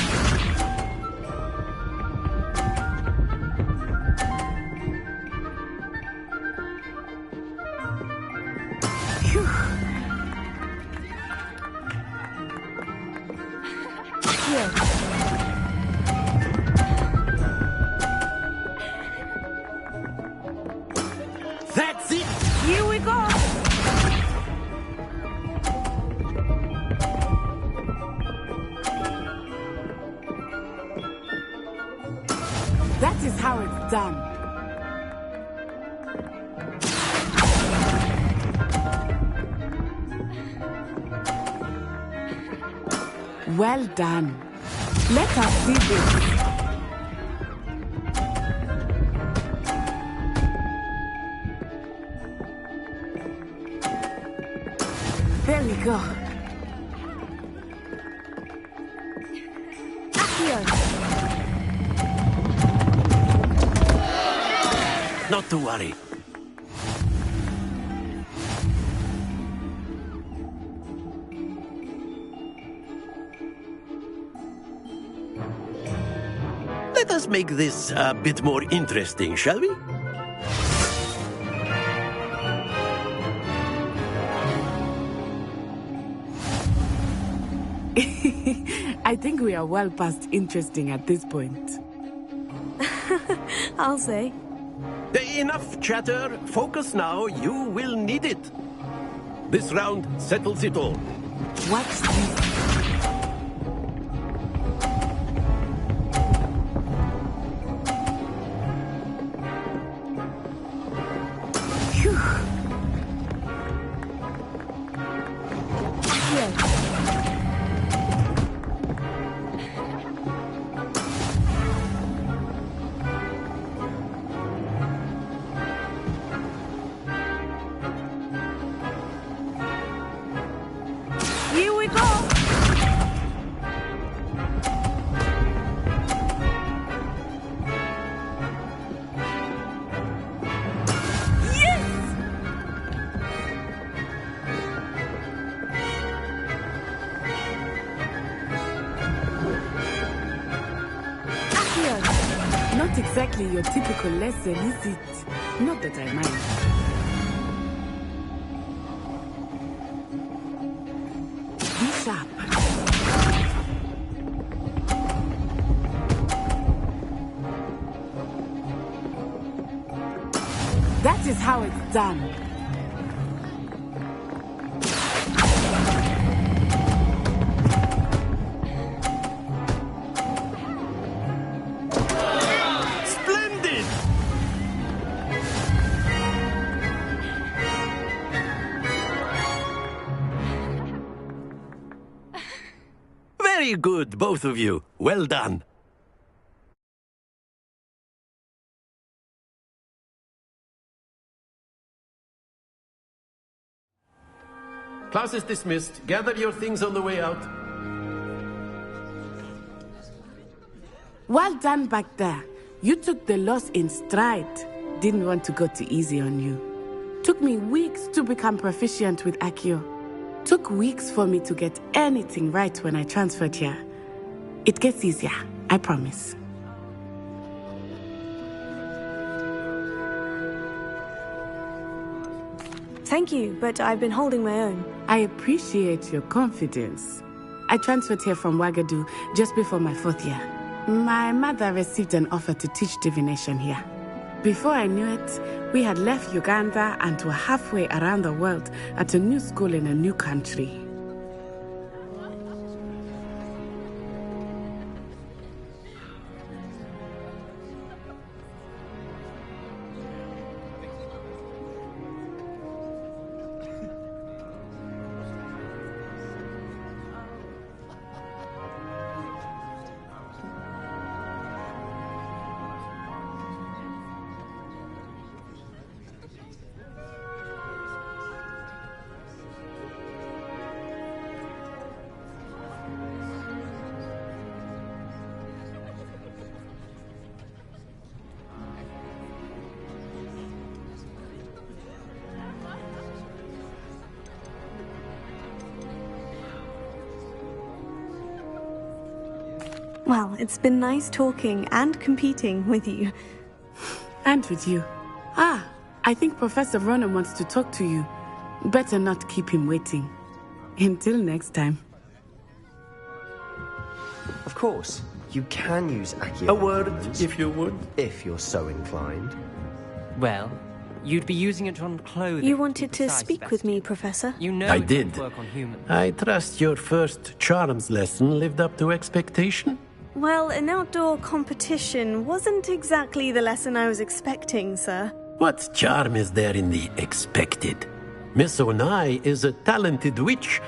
That's it! Here we go! That is how it's done. Well done. Let us see this. There we go. Not to worry. Let us make this a bit more interesting, shall we? I think we are well past interesting at this point. I'll say. Enough chatter. Focus now. You will need it. This round settles it all. Watch this. Here we go! Not exactly your typical lesson, is it? Not that I mind. Be sharp. That is how it's done. Splendid! Very good, both of you. Well done. Class is dismissed. Gather your things on the way out. Well done back there. You took the loss in stride. Didn't want to go too easy on you. Took me weeks to become proficient with Accio. Took weeks for me to get anything right when I transferred here. It gets easier, I promise. Thank you, but I've been holding my own. I appreciate your confidence. I transferred here from Wagadu just before my 4th year. My mother received an offer to teach divination here. Before I knew it, we had left Uganda and were halfway around the world at a new school in a new country. Well, it's been nice talking and competing with you. And with you. I think Professor Ronan wants to talk to you. Better not keep him waiting. Until next time. Of course, you can use Accio. A word, if you would. If you're so inclined. Well, you'd be using it on clothing. You wanted to speak with me, Professor? You know I it did. won't work on humans. I trust your first charms lesson lived up to expectation? Well, an outdoor competition wasn't exactly the lesson I was expecting, sir. What charm is there in the expected? Miss Onai is a talented witch.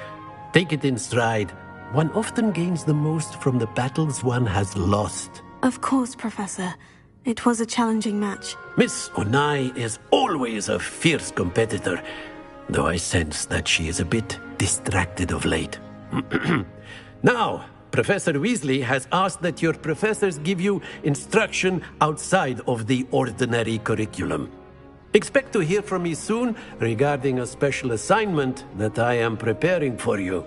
Take it in stride. One often gains the most from the battles one has lost. Of course, Professor. It was a challenging match. Miss Onai is always a fierce competitor, though I sense that she is a bit distracted of late. Now, Professor Weasley has asked that your professors give you instruction outside of the ordinary curriculum. Expect to hear from me soon regarding a special assignment that I am preparing for you.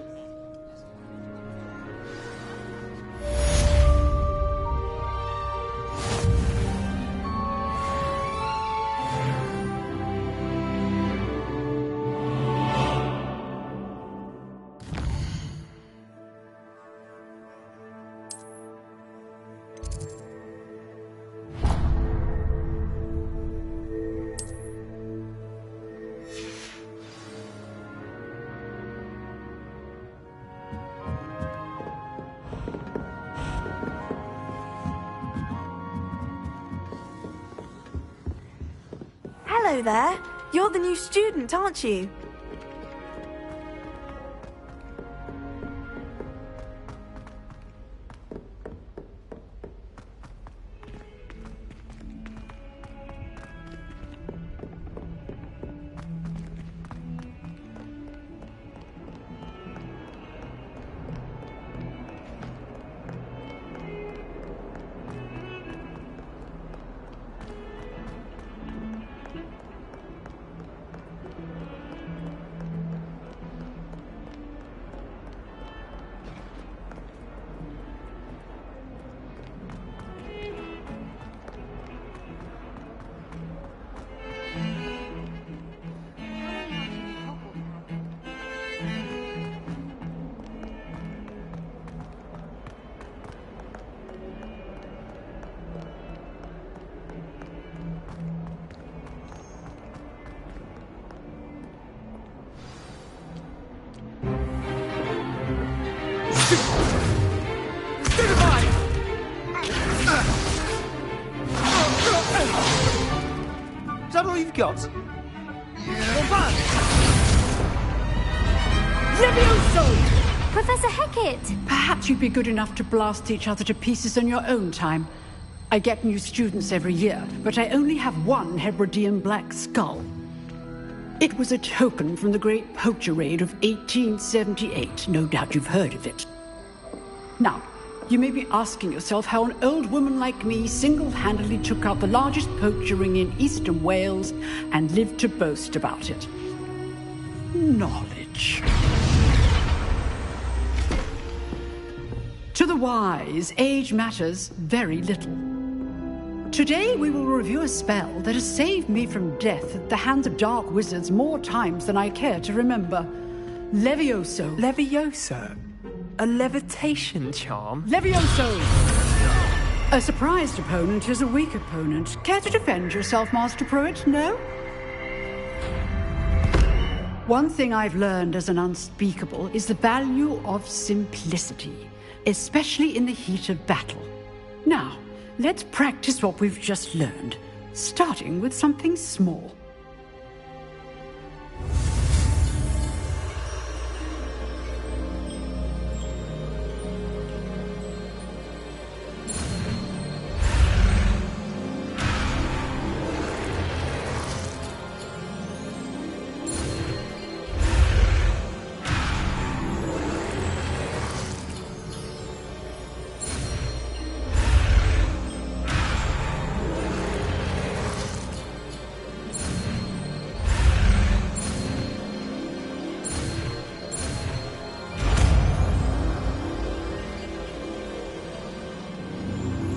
Hello there. You're the new student, aren't you? Is that all you've got? Levioso! Professor Hecat! Perhaps you'd be good enough to blast each other to pieces in your own time. I get new students every year, but I only have one Hebridean black skull. It was a token from the Great Poacher Raid of 1878. No doubt you've heard of it. Now, you may be asking yourself how an old woman like me single-handedly took out the largest poacher ring in eastern Wales and lived to boast about it. Knowledge. To the wise, age matters very little. Today we will review a spell that has saved me from death at the hands of dark wizards more times than I care to remember. Levioso. Levioso? A levitation charm? Levioso! A surprised opponent is a weak opponent. Care to defend yourself, Master Pruitt? No? One thing I've learned as an unspeakable is the value of simplicity, especially in the heat of battle. Now, let's practice what we've just learned, starting with something small.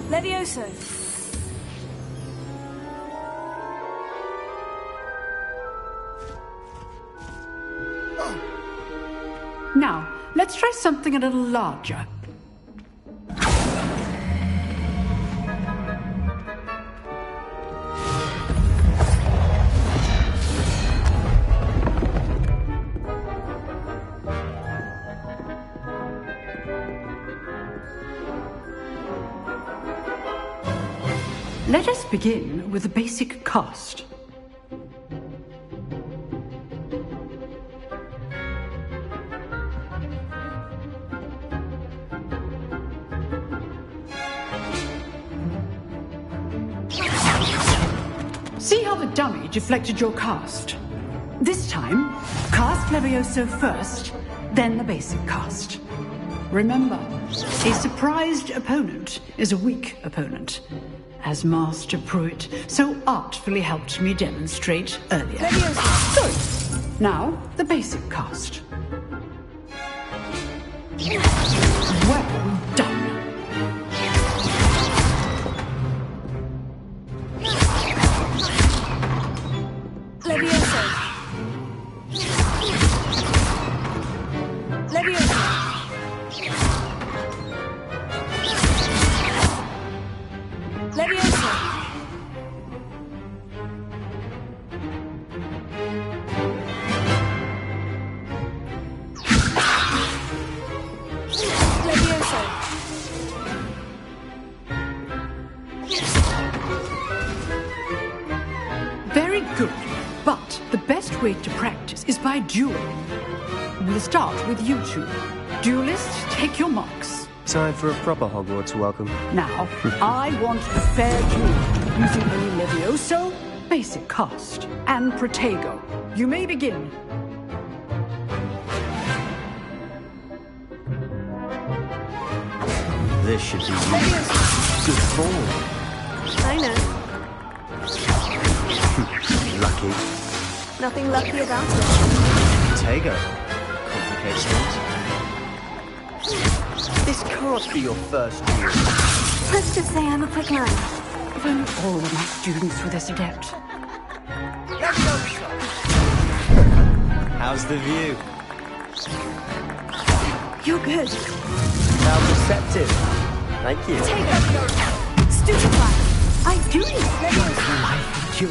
Levioso. Now, let's try something a little larger. Let us begin with the basic cast. See how the dummy deflected your cast? This time, cast Levioso first, then the basic cast. Remember, a surprised opponent is a weak opponent, as Master Pruitt so artfully helped me demonstrate earlier. Good. Now, the basic cast. Well done. Levioso. Levioso. Levioso. Levioso. Very good. But the best way to practice is by dueling. We'll start with you two. Duelists, take your marks. Time for a proper Hogwarts welcome. Now, I want a fair duel, using only Levioso, basic cast, and Protego. You may begin. This should be good form. I know. Lucky. Nothing lucky about it. Protego. Complicates things. This can't be your first duel. Let's just say I'm a quick learner. If only all of my students were this adept. How's the view? You're good. How receptive. Thank you. Take it. Stupefy. I do it. Life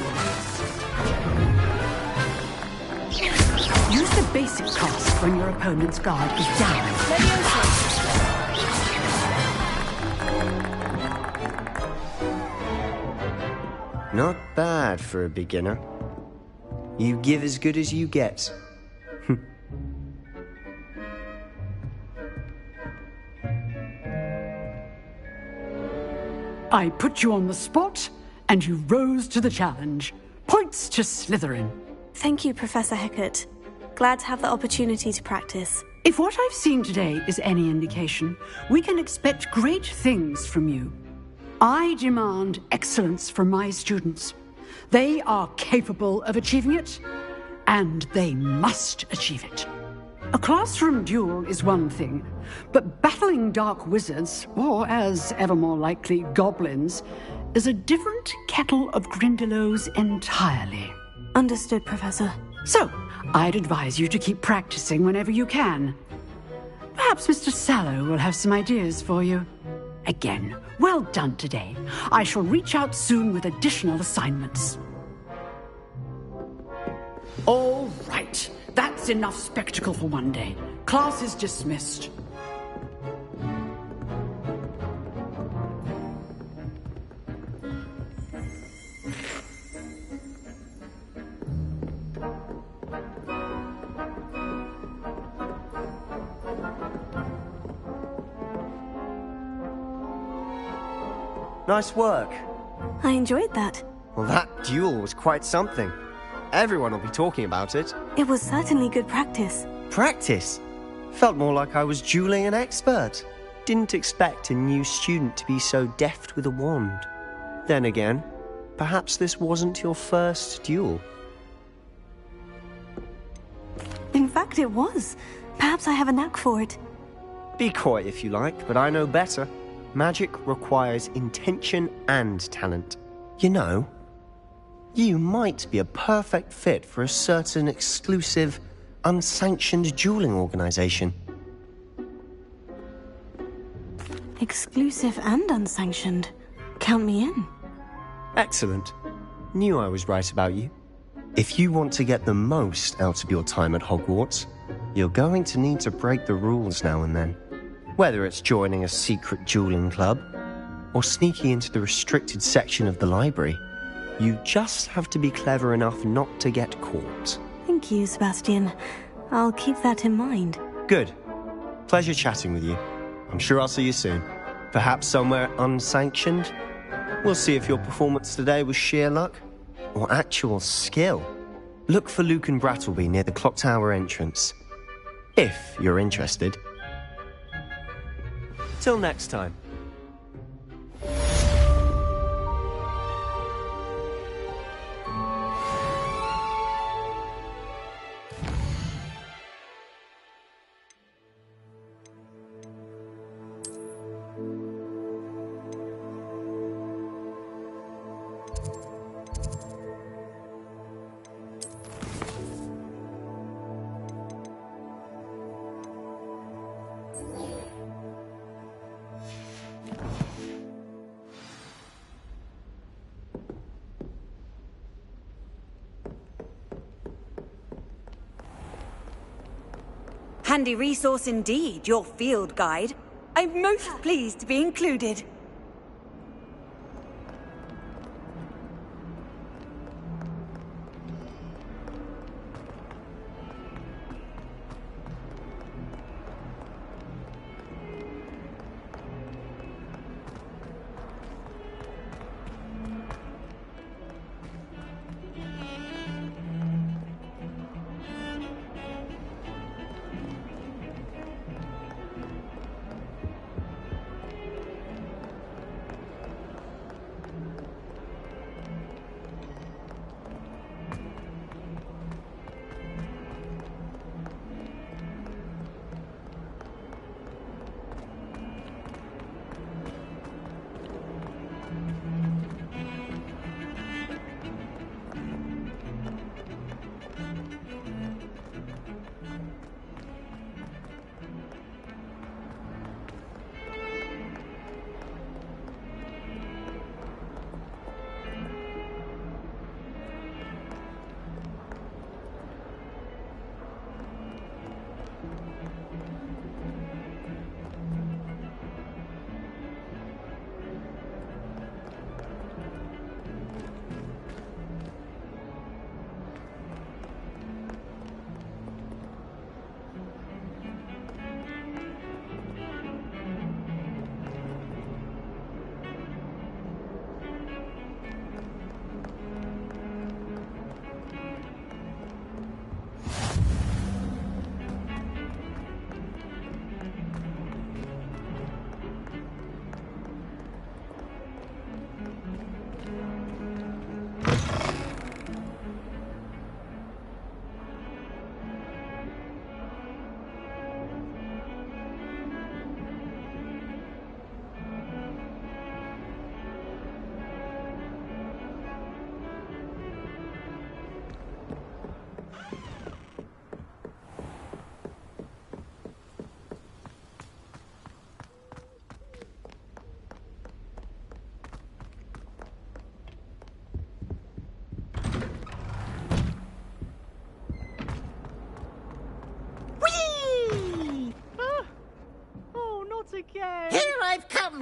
Use the basic cast when your opponent's guard is down. Not bad for a beginner. You give as good as you get. I put you on the spot, and you rose to the challenge. Points to Slytherin. Thank you, Professor Hecat. Glad to have the opportunity to practice. If what I've seen today is any indication, we can expect great things from you. I demand excellence from my students. They are capable of achieving it, and they must achieve it. A classroom duel is one thing, but battling dark wizards, or as ever more likely, goblins, is a different kettle of Grindylows entirely. Understood, Professor. So, I'd advise you to keep practicing whenever you can. Perhaps Mr. Sallow will have some ideas for you. Again, well done today. I shall reach out soon with additional assignments. All right. That's enough spectacle for one day. Class is dismissed. Nice work. I enjoyed that. Well, that duel was quite something. Everyone will be talking about it. It was certainly good practice. Practice? Felt more like I was dueling an expert. Didn't expect a new student to be so deft with a wand. Then again, perhaps this wasn't your first duel. In fact, it was. Perhaps I have a knack for it. Be coy if you like, but I know better. Magic requires intention and talent. You know, you might be a perfect fit for a certain exclusive, unsanctioned dueling organization. Exclusive and unsanctioned. Count me in. Excellent. Knew I was right about you. If you want to get the most out of your time at Hogwarts, you're going to need to break the rules now and then. Whether it's joining a secret dueling club, or sneaking into the restricted section of the library, you just have to be clever enough not to get caught. Thank you, Sebastian. I'll keep that in mind. Good. Pleasure chatting with you. I'm sure I'll see you soon. Perhaps somewhere unsanctioned? We'll see if your performance today was sheer luck, or actual skill. Look for Luke and Brattleby near the clock tower entrance. If you're interested. Till next time. Handy resource indeed, your field guide. I'm most pleased to be included.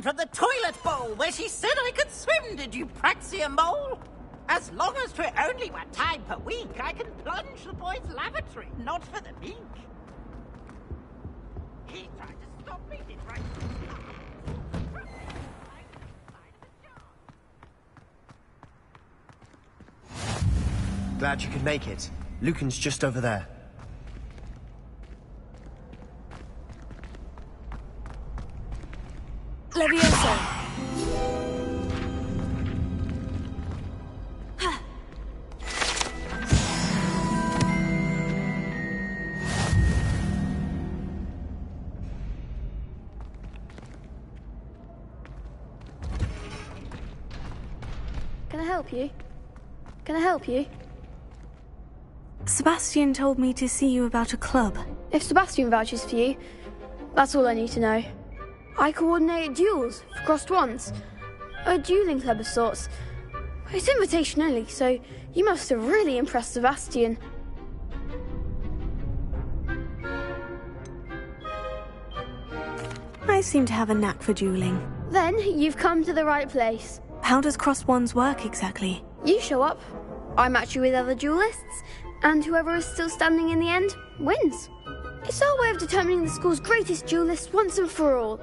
from the toilet bowl where she said I could swim, did you praxia mole? As long as 'twere only 1 time per week, I can plunge the boy's lavatory, not for the meek. He tried to stop me, did right? Glad you could make it. Lucan's just over there. Levioso. Can I help you? Can I help you? Sebastian told me to see you about a club. If Sebastian vouches for you, that's all I need to know. I coordinate duels for crossed ones. A dueling club of sorts. It's invitation only, so you must have really impressed Sebastian. I seem to have a knack for dueling. Then you've come to the right place. How does crossed wands work exactly? You show up, I match you with other duelists, and whoever is still standing in the end wins. It's our way of determining the school's greatest duelist once and for all.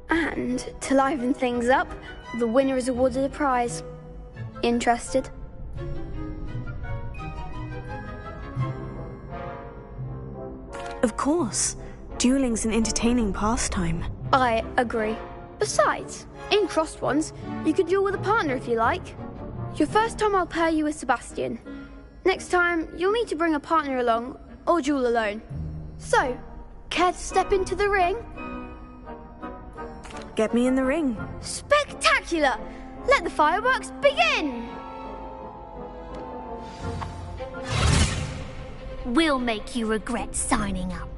And to liven things up, the winner is awarded a prize. Interested? Of course. Dueling's an entertaining pastime. I agree. Besides, in crossed ones, you could duel with a partner if you like. Your first time I'll pair you with Sebastian. Next time, you'll need to bring a partner along, or duel alone. So, care to step into the ring? Get me in the ring. Spectacular! Let the fireworks begin! We'll make you regret signing up.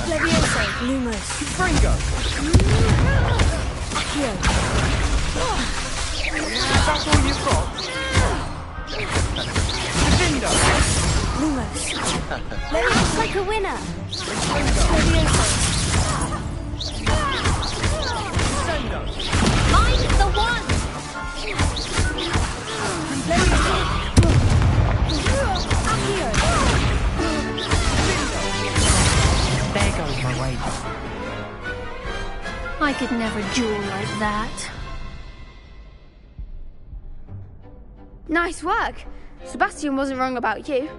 Levioso. Lumos. Fringo. Accio. That's all you've got? Defendo. Lumos. Let me look like a winner. Levioso. Mine's the one! There goes my weight. I could never duel like that. Nice work! Sebastian wasn't wrong about you.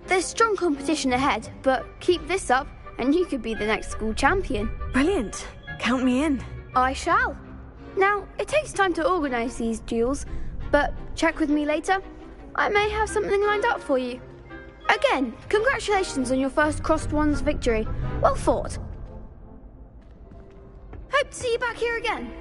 There's strong competition ahead, but keep this up and you could be the next school champion. Brilliant. Count me in. I shall. Now, it takes time to organise these duels, but check with me later. I may have something lined up for you. Again, congratulations on your first crossed ones victory. Well fought. Hope to see you back here again.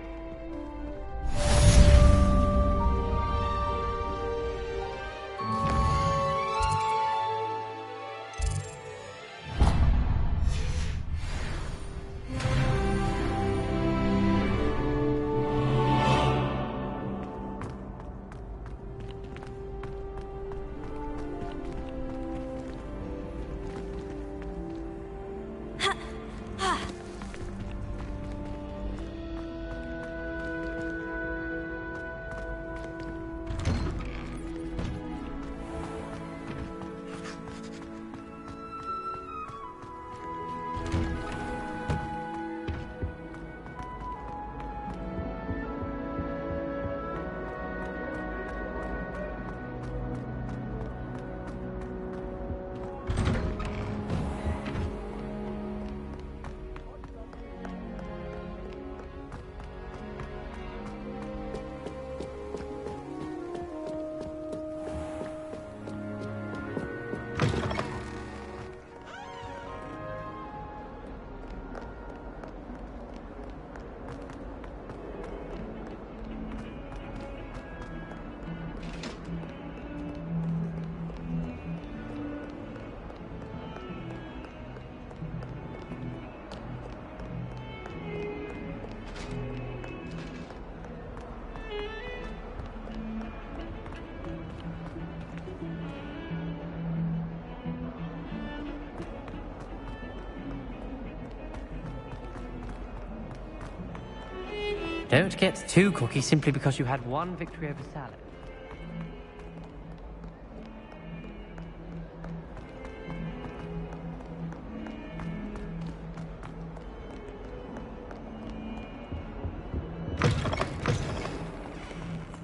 Don't get too cocky simply because you had one victory over salad.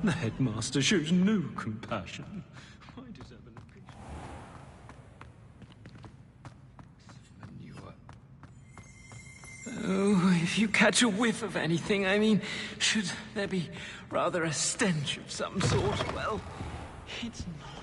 The headmaster shows no compassion. I deserve an appreciation. Oh, if you catch a whiff of anything, I mean, should there be rather a stench of some sort? Well, it's not.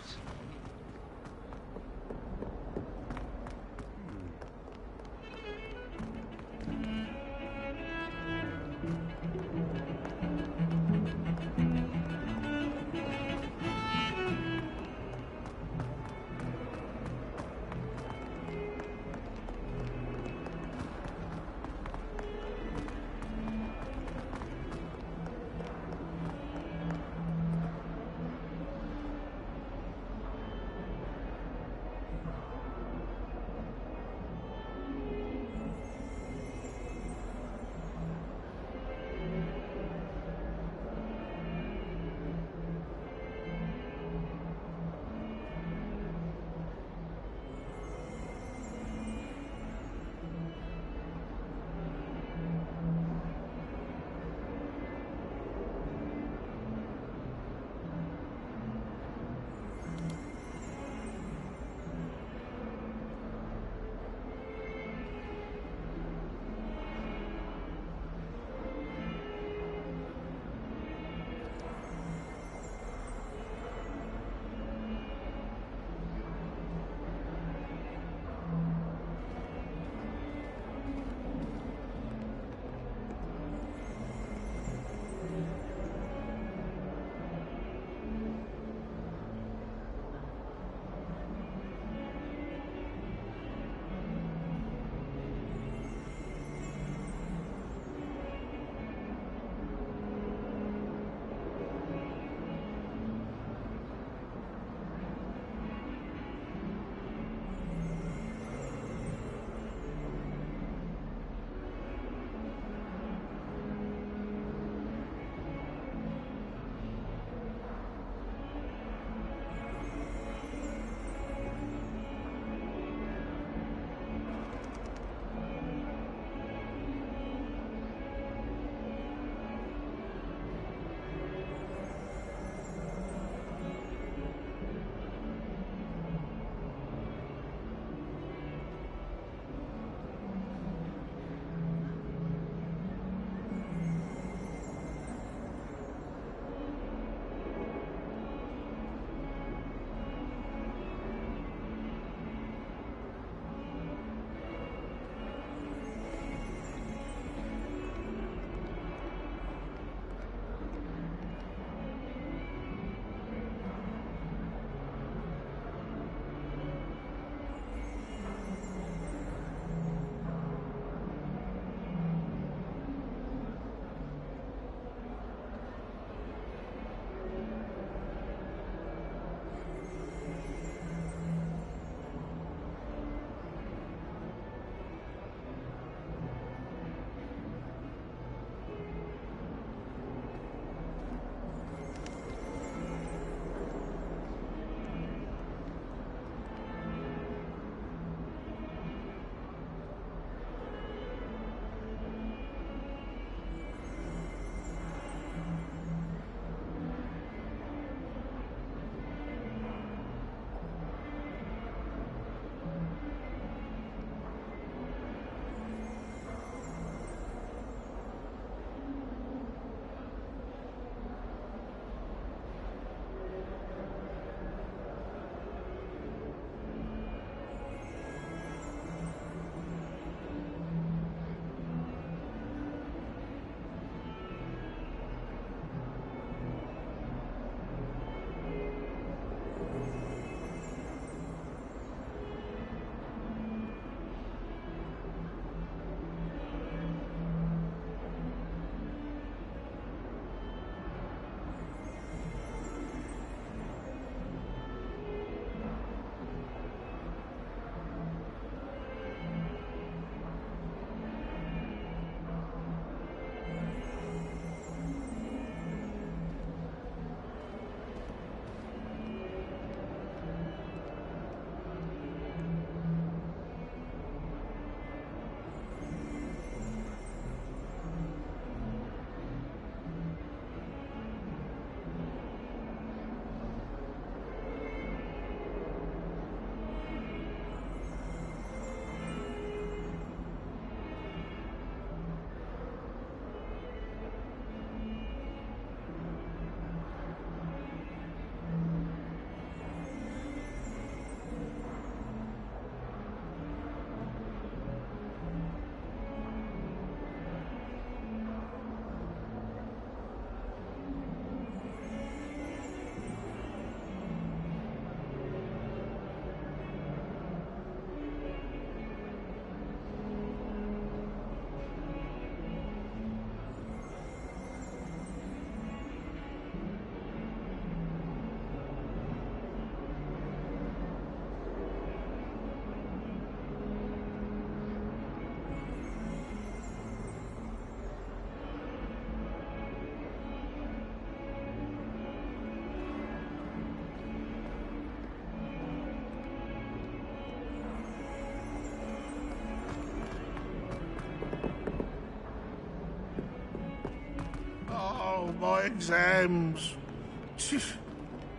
Oh, my exams.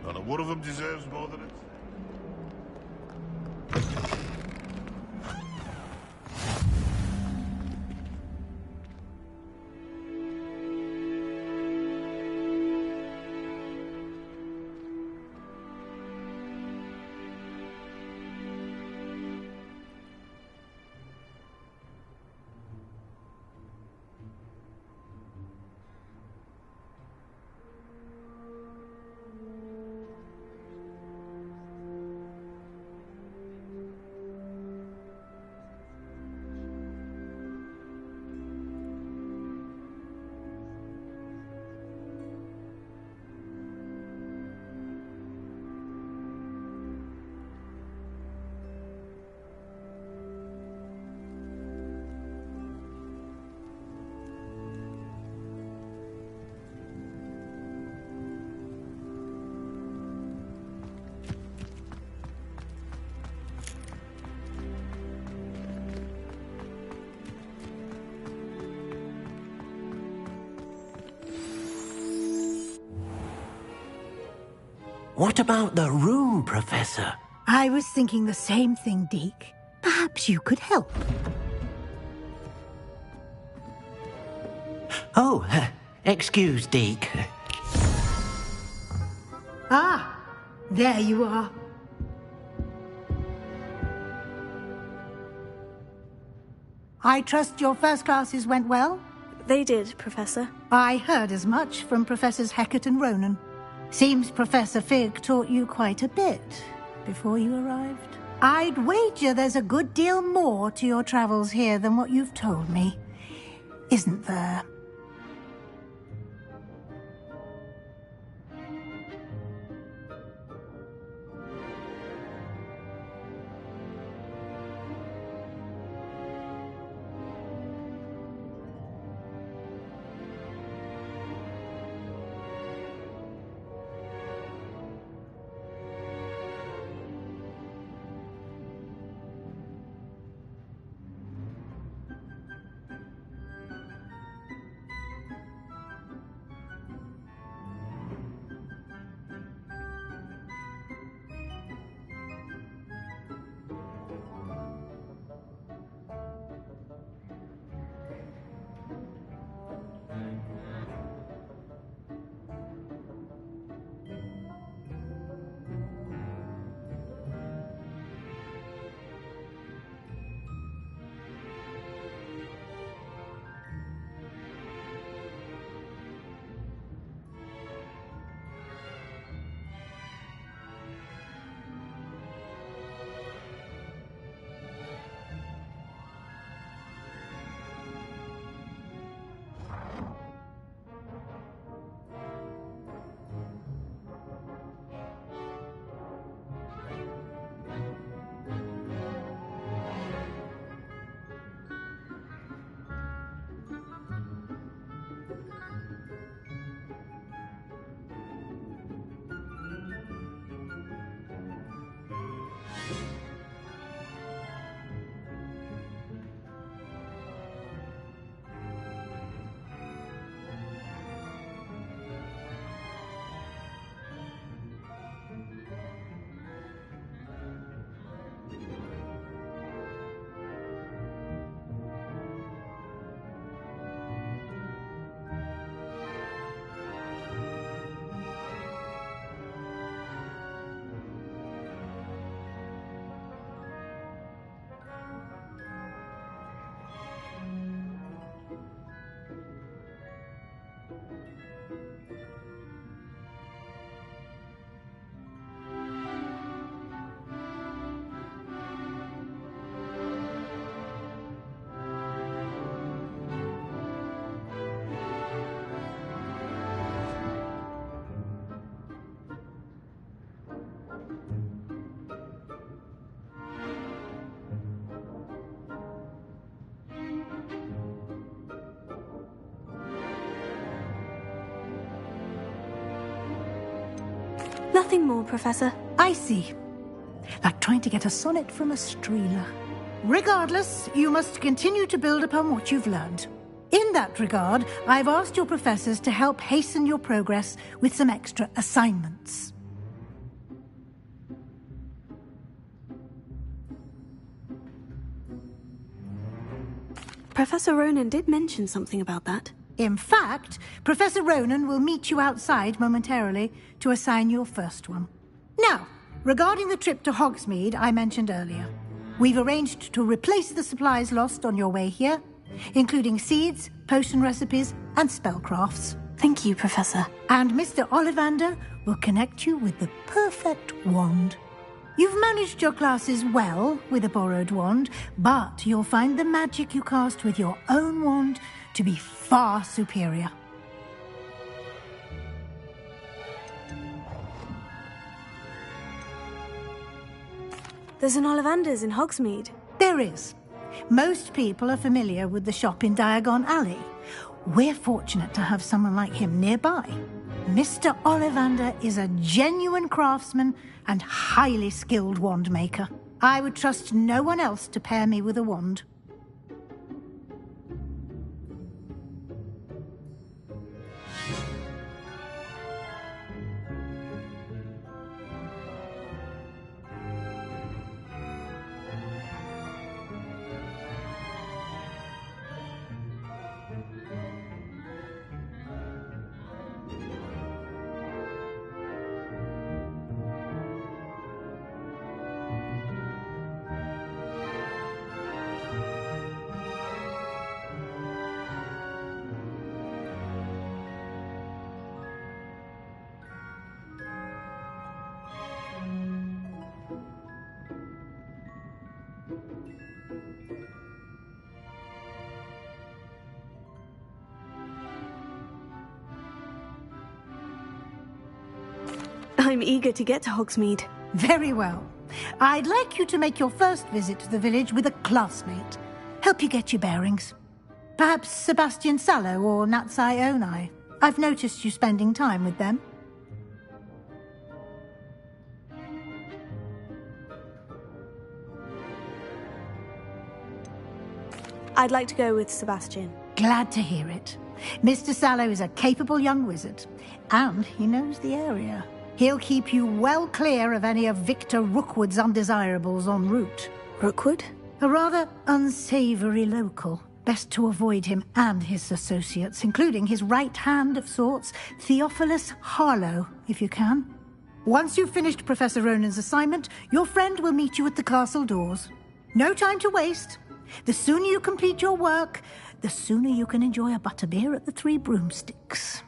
None of one of them deserves more than it. What about the room, Professor? I was thinking the same thing, Deke. Perhaps you could help. Oh, excuse, Deke. Ah, there you are. I trust your first classes went well? They did, Professor. I heard as much from Professors Hecat and Ronan. Seems Professor Fig taught you quite a bit before you arrived. I'd wager there's a good deal more to your travels here than what you've told me, isn't there? Nothing more, Professor. I see. Like trying to get a sonnet from a streeler. Regardless, you must continue to build upon what you've learned. In In that regard, I've asked your professors to help hasten your progress with some extra assignments. Professor Ronan did mention something about that. In fact, Professor Ronan will meet you outside momentarily to assign your first one. Now, regarding the trip to Hogsmeade I mentioned earlier, we've arranged to replace the supplies lost on your way here, including seeds, potion recipes, and spellcrafts. Thank you, Professor. And Mr. Ollivander will connect you with the perfect wand. You've managed your classes well with a borrowed wand, but you'll find the magic you cast with your own wand to be far superior. There's an Ollivander's in Hogsmeade. There is. Most people are familiar with the shop in Diagon Alley. We're fortunate to have someone like him nearby. Mr. Ollivander is a genuine craftsman and highly skilled wand maker. I would trust no one else to pair me with a wand. I'm eager to get to Hogsmeade. Very well. I'd like you to make your first visit to the village with a classmate. Help you get your bearings. Perhaps Sebastian Sallow or Natsai Onai. I've noticed you spending time with them. I'd like to go with Sebastian. Glad to hear it. Mr. Sallow is a capable young wizard, and he knows the area. He'll keep you well clear of any of Victor Rookwood's undesirables en route. Rookwood? A rather unsavory local. Best to avoid him and his associates, including his right hand of sorts, Theophilus Harlow, if you can. Once you've finished Professor Ronan's assignment, your friend will meet you at the castle doors. No time to waste. The sooner you complete your work, the sooner you can enjoy a butterbeer at the Three Broomsticks.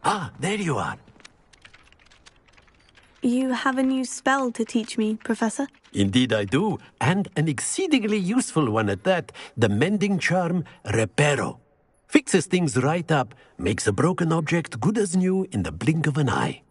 Ah, there you are. You have a new spell to teach me, Professor? Indeed I do, and an exceedingly useful one at that. The mending charm, Reparo. Fixes things right up, makes a broken object good as new in the blink of an eye.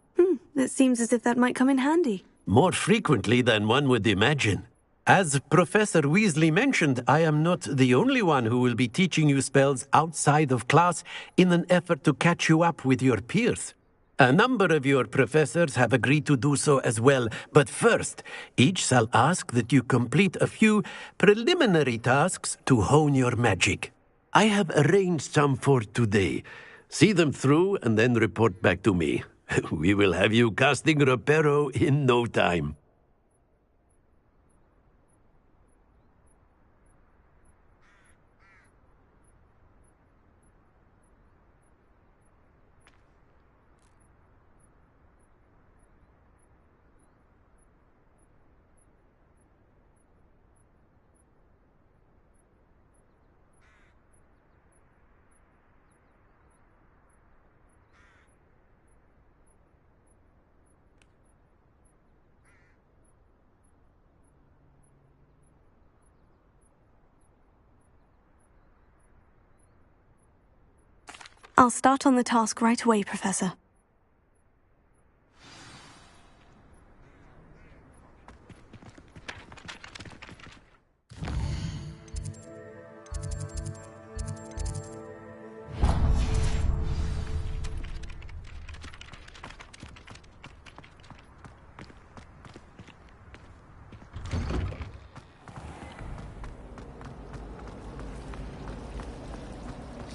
It seems as if that might come in handy. More frequently than one would imagine. As Professor Weasley mentioned, I am not the only one who will be teaching you spells outside of class in an effort to catch you up with your peers. A number of your professors have agreed to do so as well, but first, each shall ask that you complete a few preliminary tasks to hone your magic. I have arranged some for today. See them through and then report back to me. We will have you casting Reparo in no time. I'll start on the task right away, Professor.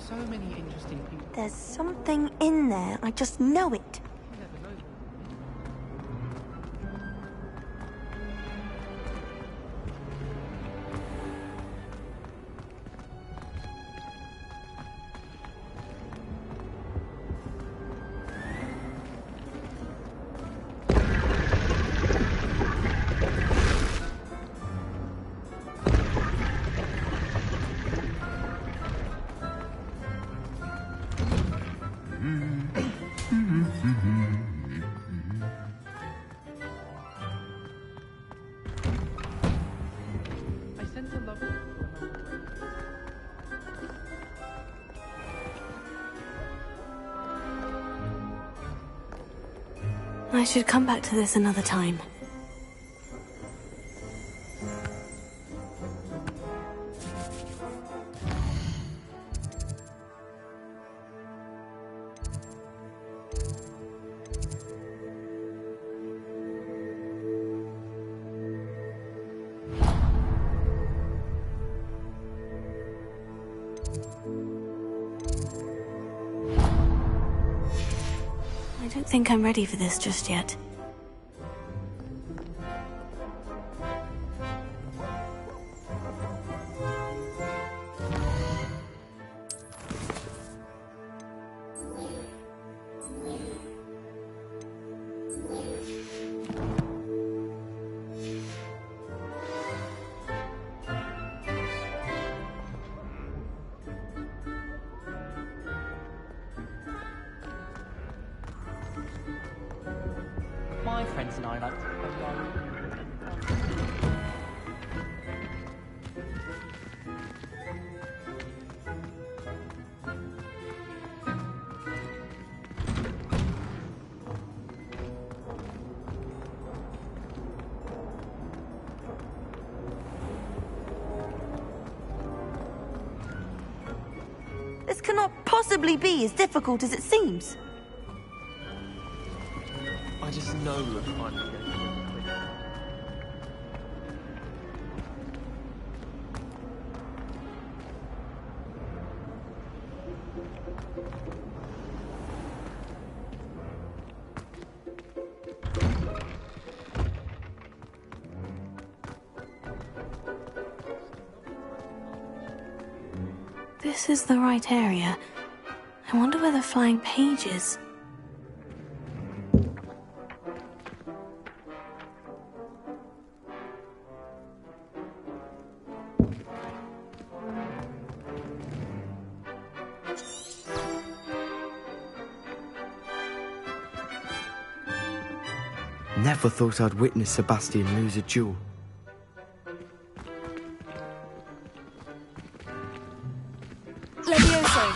So many interesting people. There's something in there. I just know it. I should come back to this another time. I don't think I'm ready for this just yet. My friends and I like to This cannot possibly be as difficult as it seems. I just know we're finally going to get quick. This is the right area. I wonder where the flying page is. Never thought I'd witness Sebastian lose a duel. Levioso!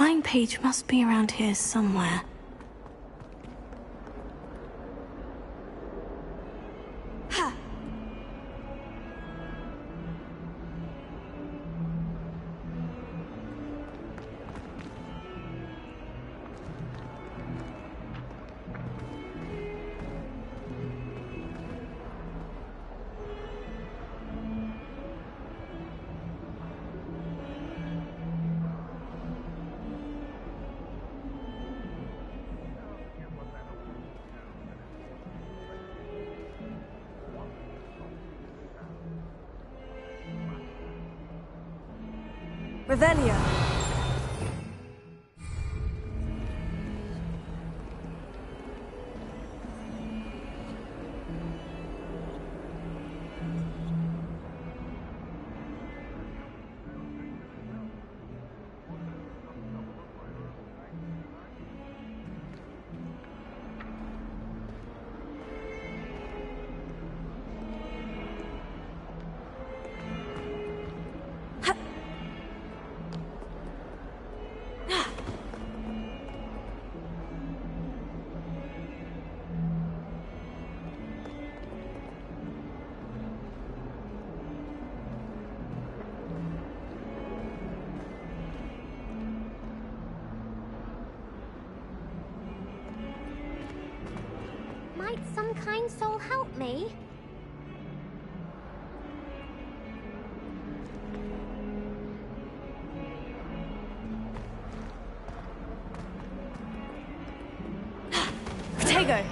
flying page must be around here somewhere. Revelio. Might some kind soul help me? Protego!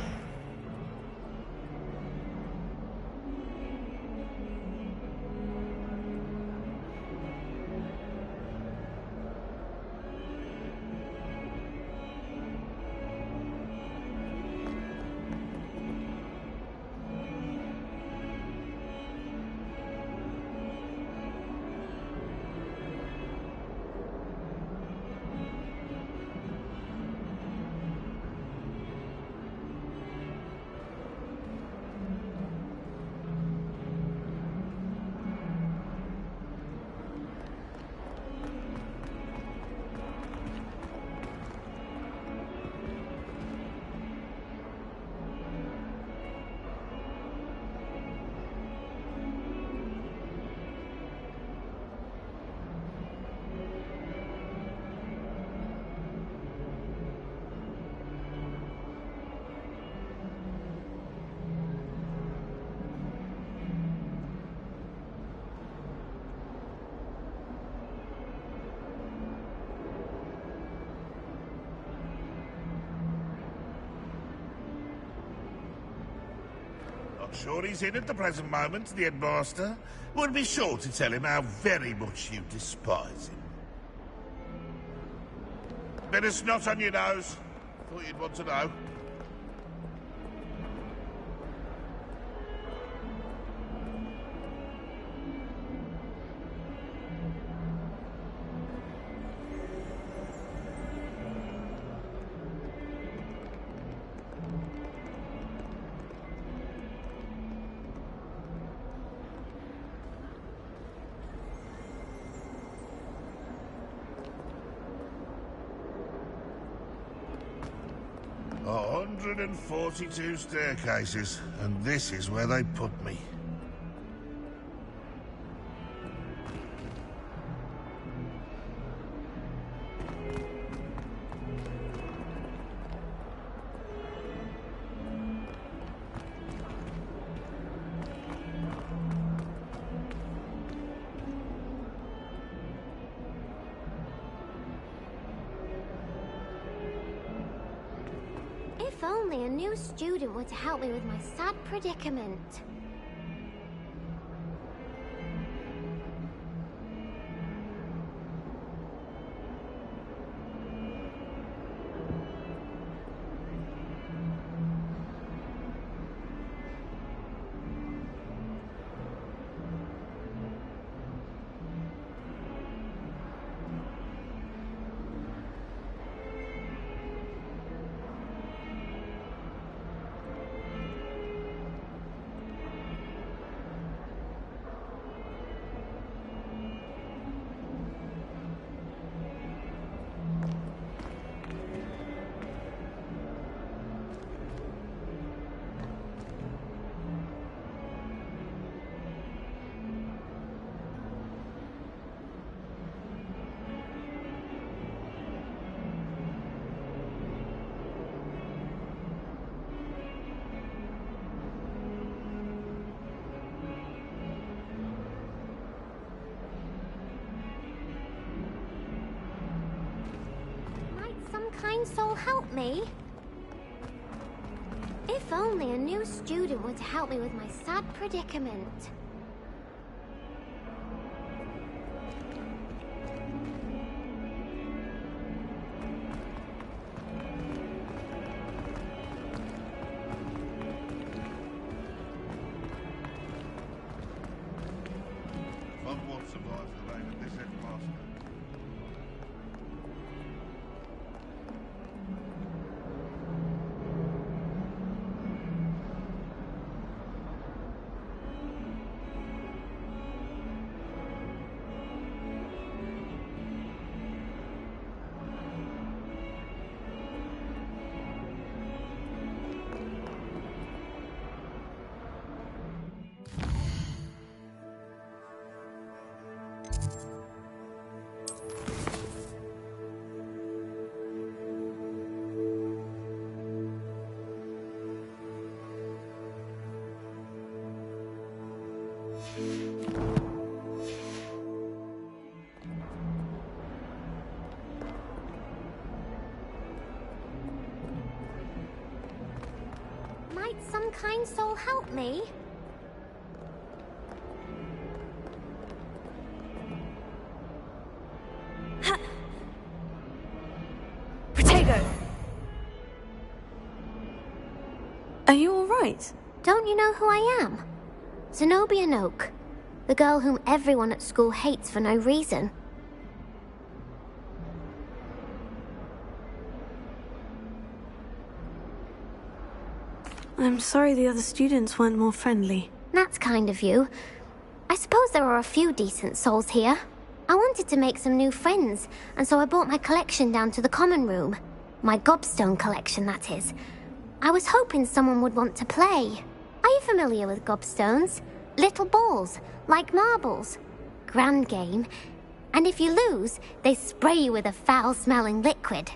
I'm sure he's in at the present moment, the headmaster. Would be sure to tell him how very much you despise him. Bit of snot on your nose. Thought you'd want to know. A 142 staircases, and this is where they put me. If only a new student were to help me with my sad predicament. kind soul help me? If only a new student were to help me with my sad predicament. Hogwarts survives the reign of this headmaster. Might some kind soul help me? Protego! Are you alright? Don't you know who I am? Zenobia Noak, the girl whom everyone at school hates for no reason. I'm sorry the other students weren't more friendly. That's kind of you. I suppose there are a few decent souls here. I wanted to make some new friends, and so I brought my collection down to the common room. My gobstone collection, that is. I was hoping someone would want to play. Are you familiar with gobstones? Little balls, like marbles. Grand game. And if you lose, they spray you with a foul-smelling liquid.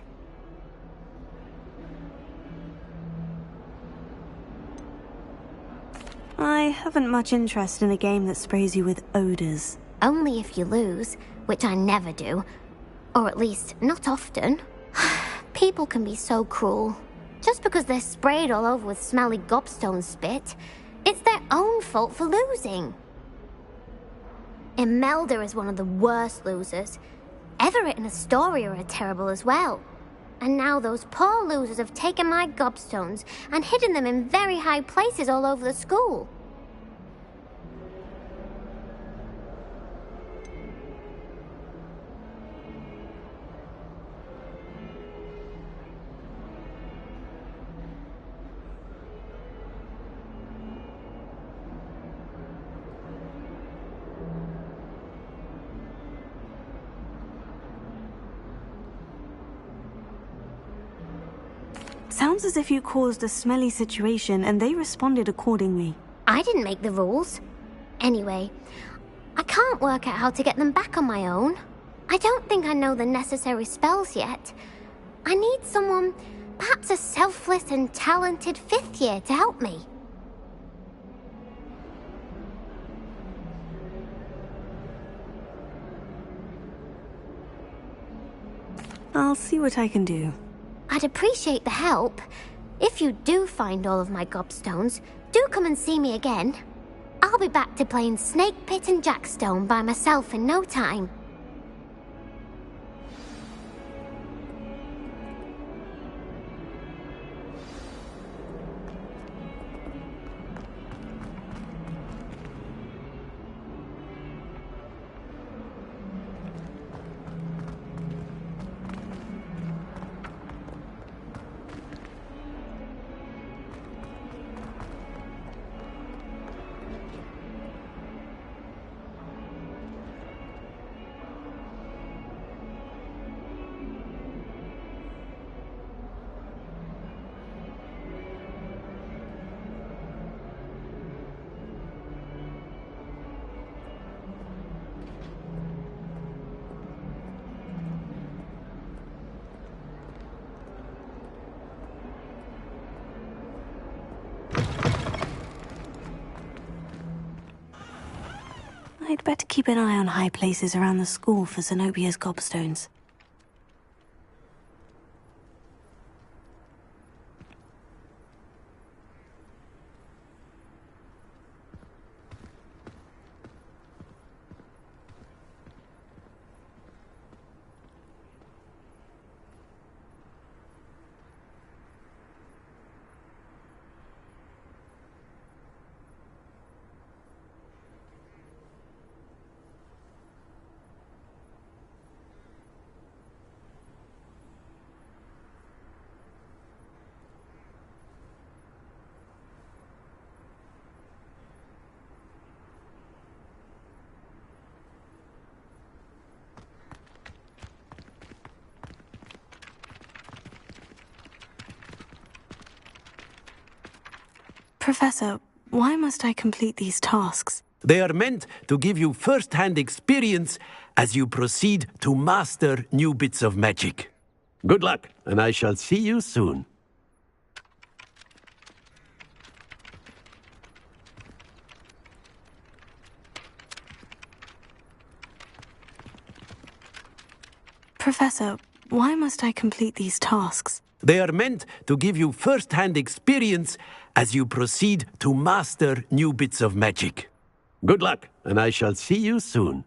I haven't much interest in a game that sprays you with odors. Only if you lose, which I never do. Or at least, not often. People can be so cruel. Just because they're sprayed all over with smelly gobstone spit, it's their own fault for losing. Imelda is one of the worst losers. Everett and Astoria are terrible as well. And now those poor losers have taken my gobstones and hidden them in very high places all over the school. Sounds as if you caused a smelly situation and they responded accordingly. I didn't make the rules. Anyway, I can't work out how to get them back on my own. I don't think I know the necessary spells yet. I need someone, perhaps a selfless and talented fifth year to help me. I'll see what I can do. I'd appreciate the help. If you do find all of my gobstones, do come and see me again. I'll be back to playing Snake Pit and Jackstone by myself in no time. I'd better keep an eye on high places around the school for Zenobia's gobstones. Professor, why must I complete these tasks? They are meant to give you first-hand experience as you proceed to master new bits of magic. Good luck, and I shall see you soon. Professor, why must I complete these tasks? They are meant to give you first-hand experience as you proceed to master new bits of magic. Good luck, and I shall see you soon.